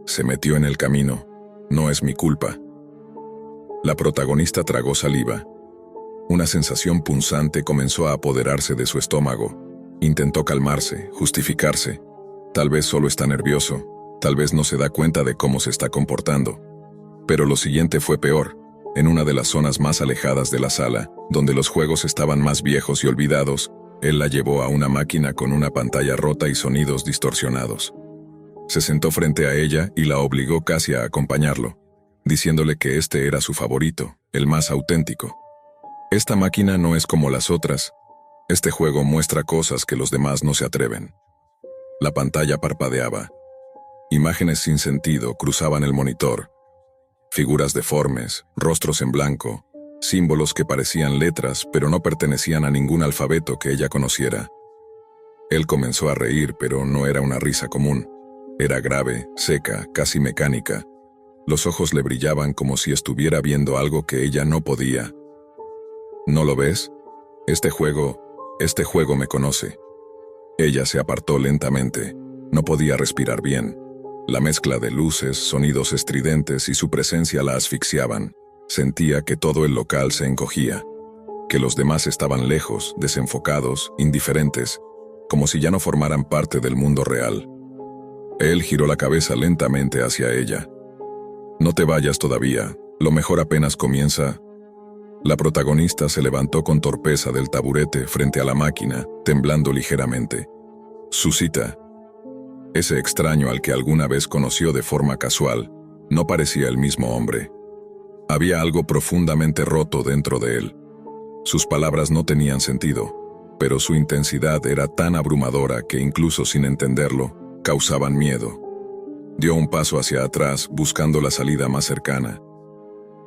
Se metió en el camino. no es mi culpa. La protagonista tragó saliva. Una sensación punzante comenzó a apoderarse de su estómago. Intentó calmarse, justificarse. Tal vez solo está nervioso, tal vez no se da cuenta de cómo se está comportando. Pero lo siguiente fue peor. En una de las zonas más alejadas de la sala, donde los juegos estaban más viejos y olvidados, él la llevó a una máquina con una pantalla rota y sonidos distorsionados. Se sentó frente a ella y la obligó casi a acompañarlo, diciéndole que este era su favorito, el más auténtico. Esta máquina no es como las otras. Este juego muestra cosas que los demás no se atreven. La pantalla parpadeaba. Imágenes sin sentido cruzaban el monitor. Figuras deformes, rostros en blanco, símbolos que parecían letras pero no pertenecían a ningún alfabeto que ella conociera. Él comenzó a reír, pero no era una risa común. Era grave, seca, casi mecánica. Los ojos le brillaban como si estuviera viendo algo que ella no podía. ¿No lo ves? Este juego me conoce. Ella se apartó lentamente. No podía respirar bien. La mezcla de luces, sonidos estridentes y su presencia la asfixiaban. Sentía que todo el local se encogía, que los demás estaban lejos, desenfocados, indiferentes, como si ya no formaran parte del mundo real. Él giró la cabeza lentamente hacia ella. No te vayas todavía, lo mejor apenas comienza. La protagonista se levantó con torpeza del taburete frente a la máquina, temblando ligeramente. Su cita. Ese extraño al que alguna vez conoció de forma casual, no parecía el mismo hombre. Había algo profundamente roto dentro de él. Sus palabras no tenían sentido, pero su intensidad era tan abrumadora que incluso sin entenderlo, causaban miedo. Dio un paso hacia atrás buscando la salida más cercana,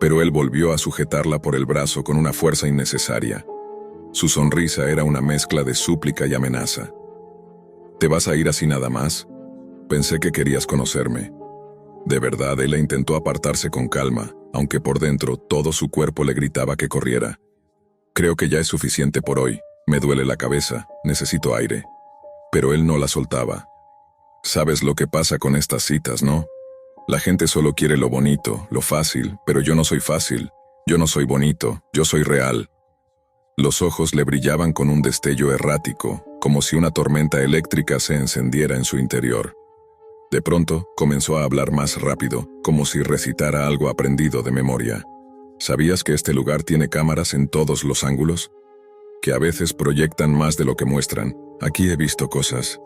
pero él volvió a sujetarla por el brazo con una fuerza innecesaria. Su sonrisa era una mezcla de súplica y amenaza. ¿Te vas a ir así nada más? Pensé que querías conocerme. De verdad, ella intentó apartarse con calma, aunque por dentro todo su cuerpo le gritaba que corriera. Creo que ya es suficiente por hoy. Me duele la cabeza, necesito aire. Pero él no la soltaba. Sabes lo que pasa con estas citas, ¿no? La gente solo quiere lo bonito, lo fácil, pero yo no soy fácil. Yo no soy bonito, yo soy real. Los ojos le brillaban con un destello errático, como si una tormenta eléctrica se encendiera en su interior. De pronto, comenzó a hablar más rápido, como si recitara algo aprendido de memoria. ¿Sabías que este lugar tiene cámaras en todos los ángulos? Que a veces proyectan más de lo que muestran. Aquí he visto cosas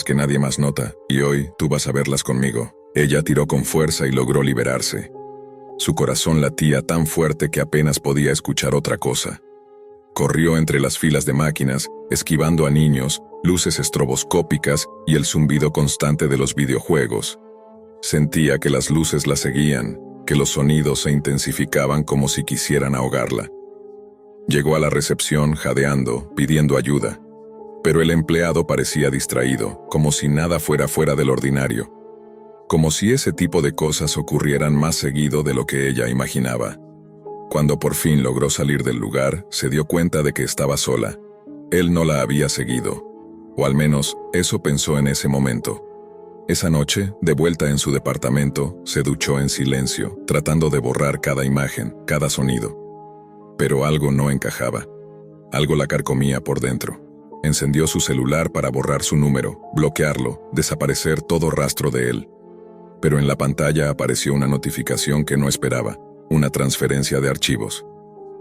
que nadie más nota, y hoy tú vas a verlas conmigo. Ella tiró con fuerza y logró liberarse. Su corazón latía tan fuerte que apenas podía escuchar otra cosa. Corrió entre las filas de máquinas, esquivando a niños, luces estroboscópicas y el zumbido constante de los videojuegos. Sentía que las luces la seguían, que los sonidos se intensificaban como si quisieran ahogarla. Llegó a la recepción jadeando, pidiendo ayuda. Pero el empleado parecía distraído, como si nada fuera fuera del ordinario. Como si ese tipo de cosas ocurrieran más seguido de lo que ella imaginaba. Cuando por fin logró salir del lugar, se dio cuenta de que estaba sola. Él no la había seguido. O al menos, eso pensó en ese momento. Esa noche, de vuelta en su departamento, se duchó en silencio, tratando de borrar cada imagen, cada sonido. Pero algo no encajaba. Algo la carcomía por dentro. Encendió su celular para borrar su número, bloquearlo, desaparecer todo rastro de él. Pero en la pantalla apareció una notificación que no esperaba, una transferencia de archivos.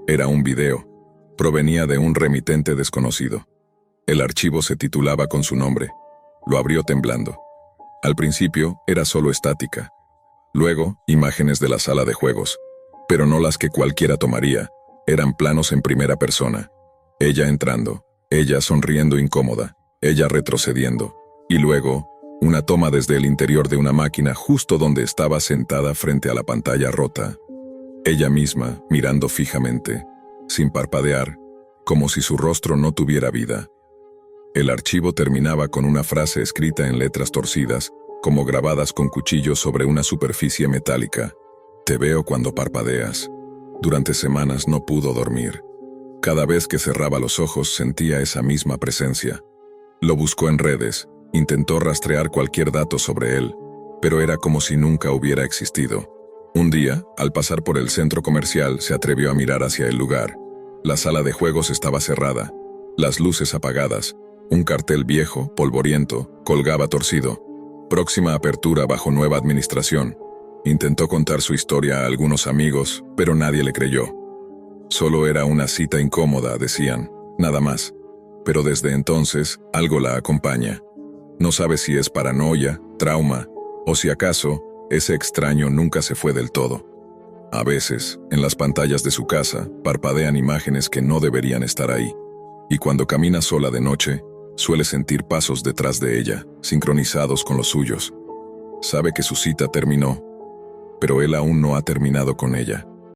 Era un video. Provenía de un remitente desconocido. El archivo se titulaba con su nombre. Lo abrió temblando. Al principio, era solo estática. Luego, imágenes de la sala de juegos. Pero no las que cualquiera tomaría. Eran planos en primera persona. Ella entrando, ella sonriendo incómoda, ella retrocediendo. Y luego, una toma desde el interior de una máquina justo donde estaba sentada frente a la pantalla rota. Ella misma, mirando fijamente, sin parpadear, como si su rostro no tuviera vida. El archivo terminaba con una frase escrita en letras torcidas, como grabadas con cuchillos sobre una superficie metálica. Te veo cuando parpadeas. Durante semanas no pudo dormir. Cada vez que cerraba los ojos sentía esa misma presencia. Lo buscó en redes, intentó rastrear cualquier dato sobre él, pero era como si nunca hubiera existido. Un día, al pasar por el centro comercial, se atrevió a mirar hacia el lugar. La sala de juegos estaba cerrada, las luces apagadas, un cartel viejo, polvoriento, colgaba torcido. Próxima apertura bajo nueva administración. Intentó contar su historia a algunos amigos, pero nadie le creyó. Solo era una cita incómoda, decían, nada más. Pero desde entonces, algo la acompaña. No sabe si es paranoia, trauma, o si acaso, ese extraño nunca se fue del todo. A veces, en las pantallas de su casa, parpadean imágenes que no deberían estar ahí. Y cuando camina sola de noche, suele sentir pasos detrás de ella, sincronizados con los suyos. Sabe que su cita terminó, pero él aún no ha terminado con ella.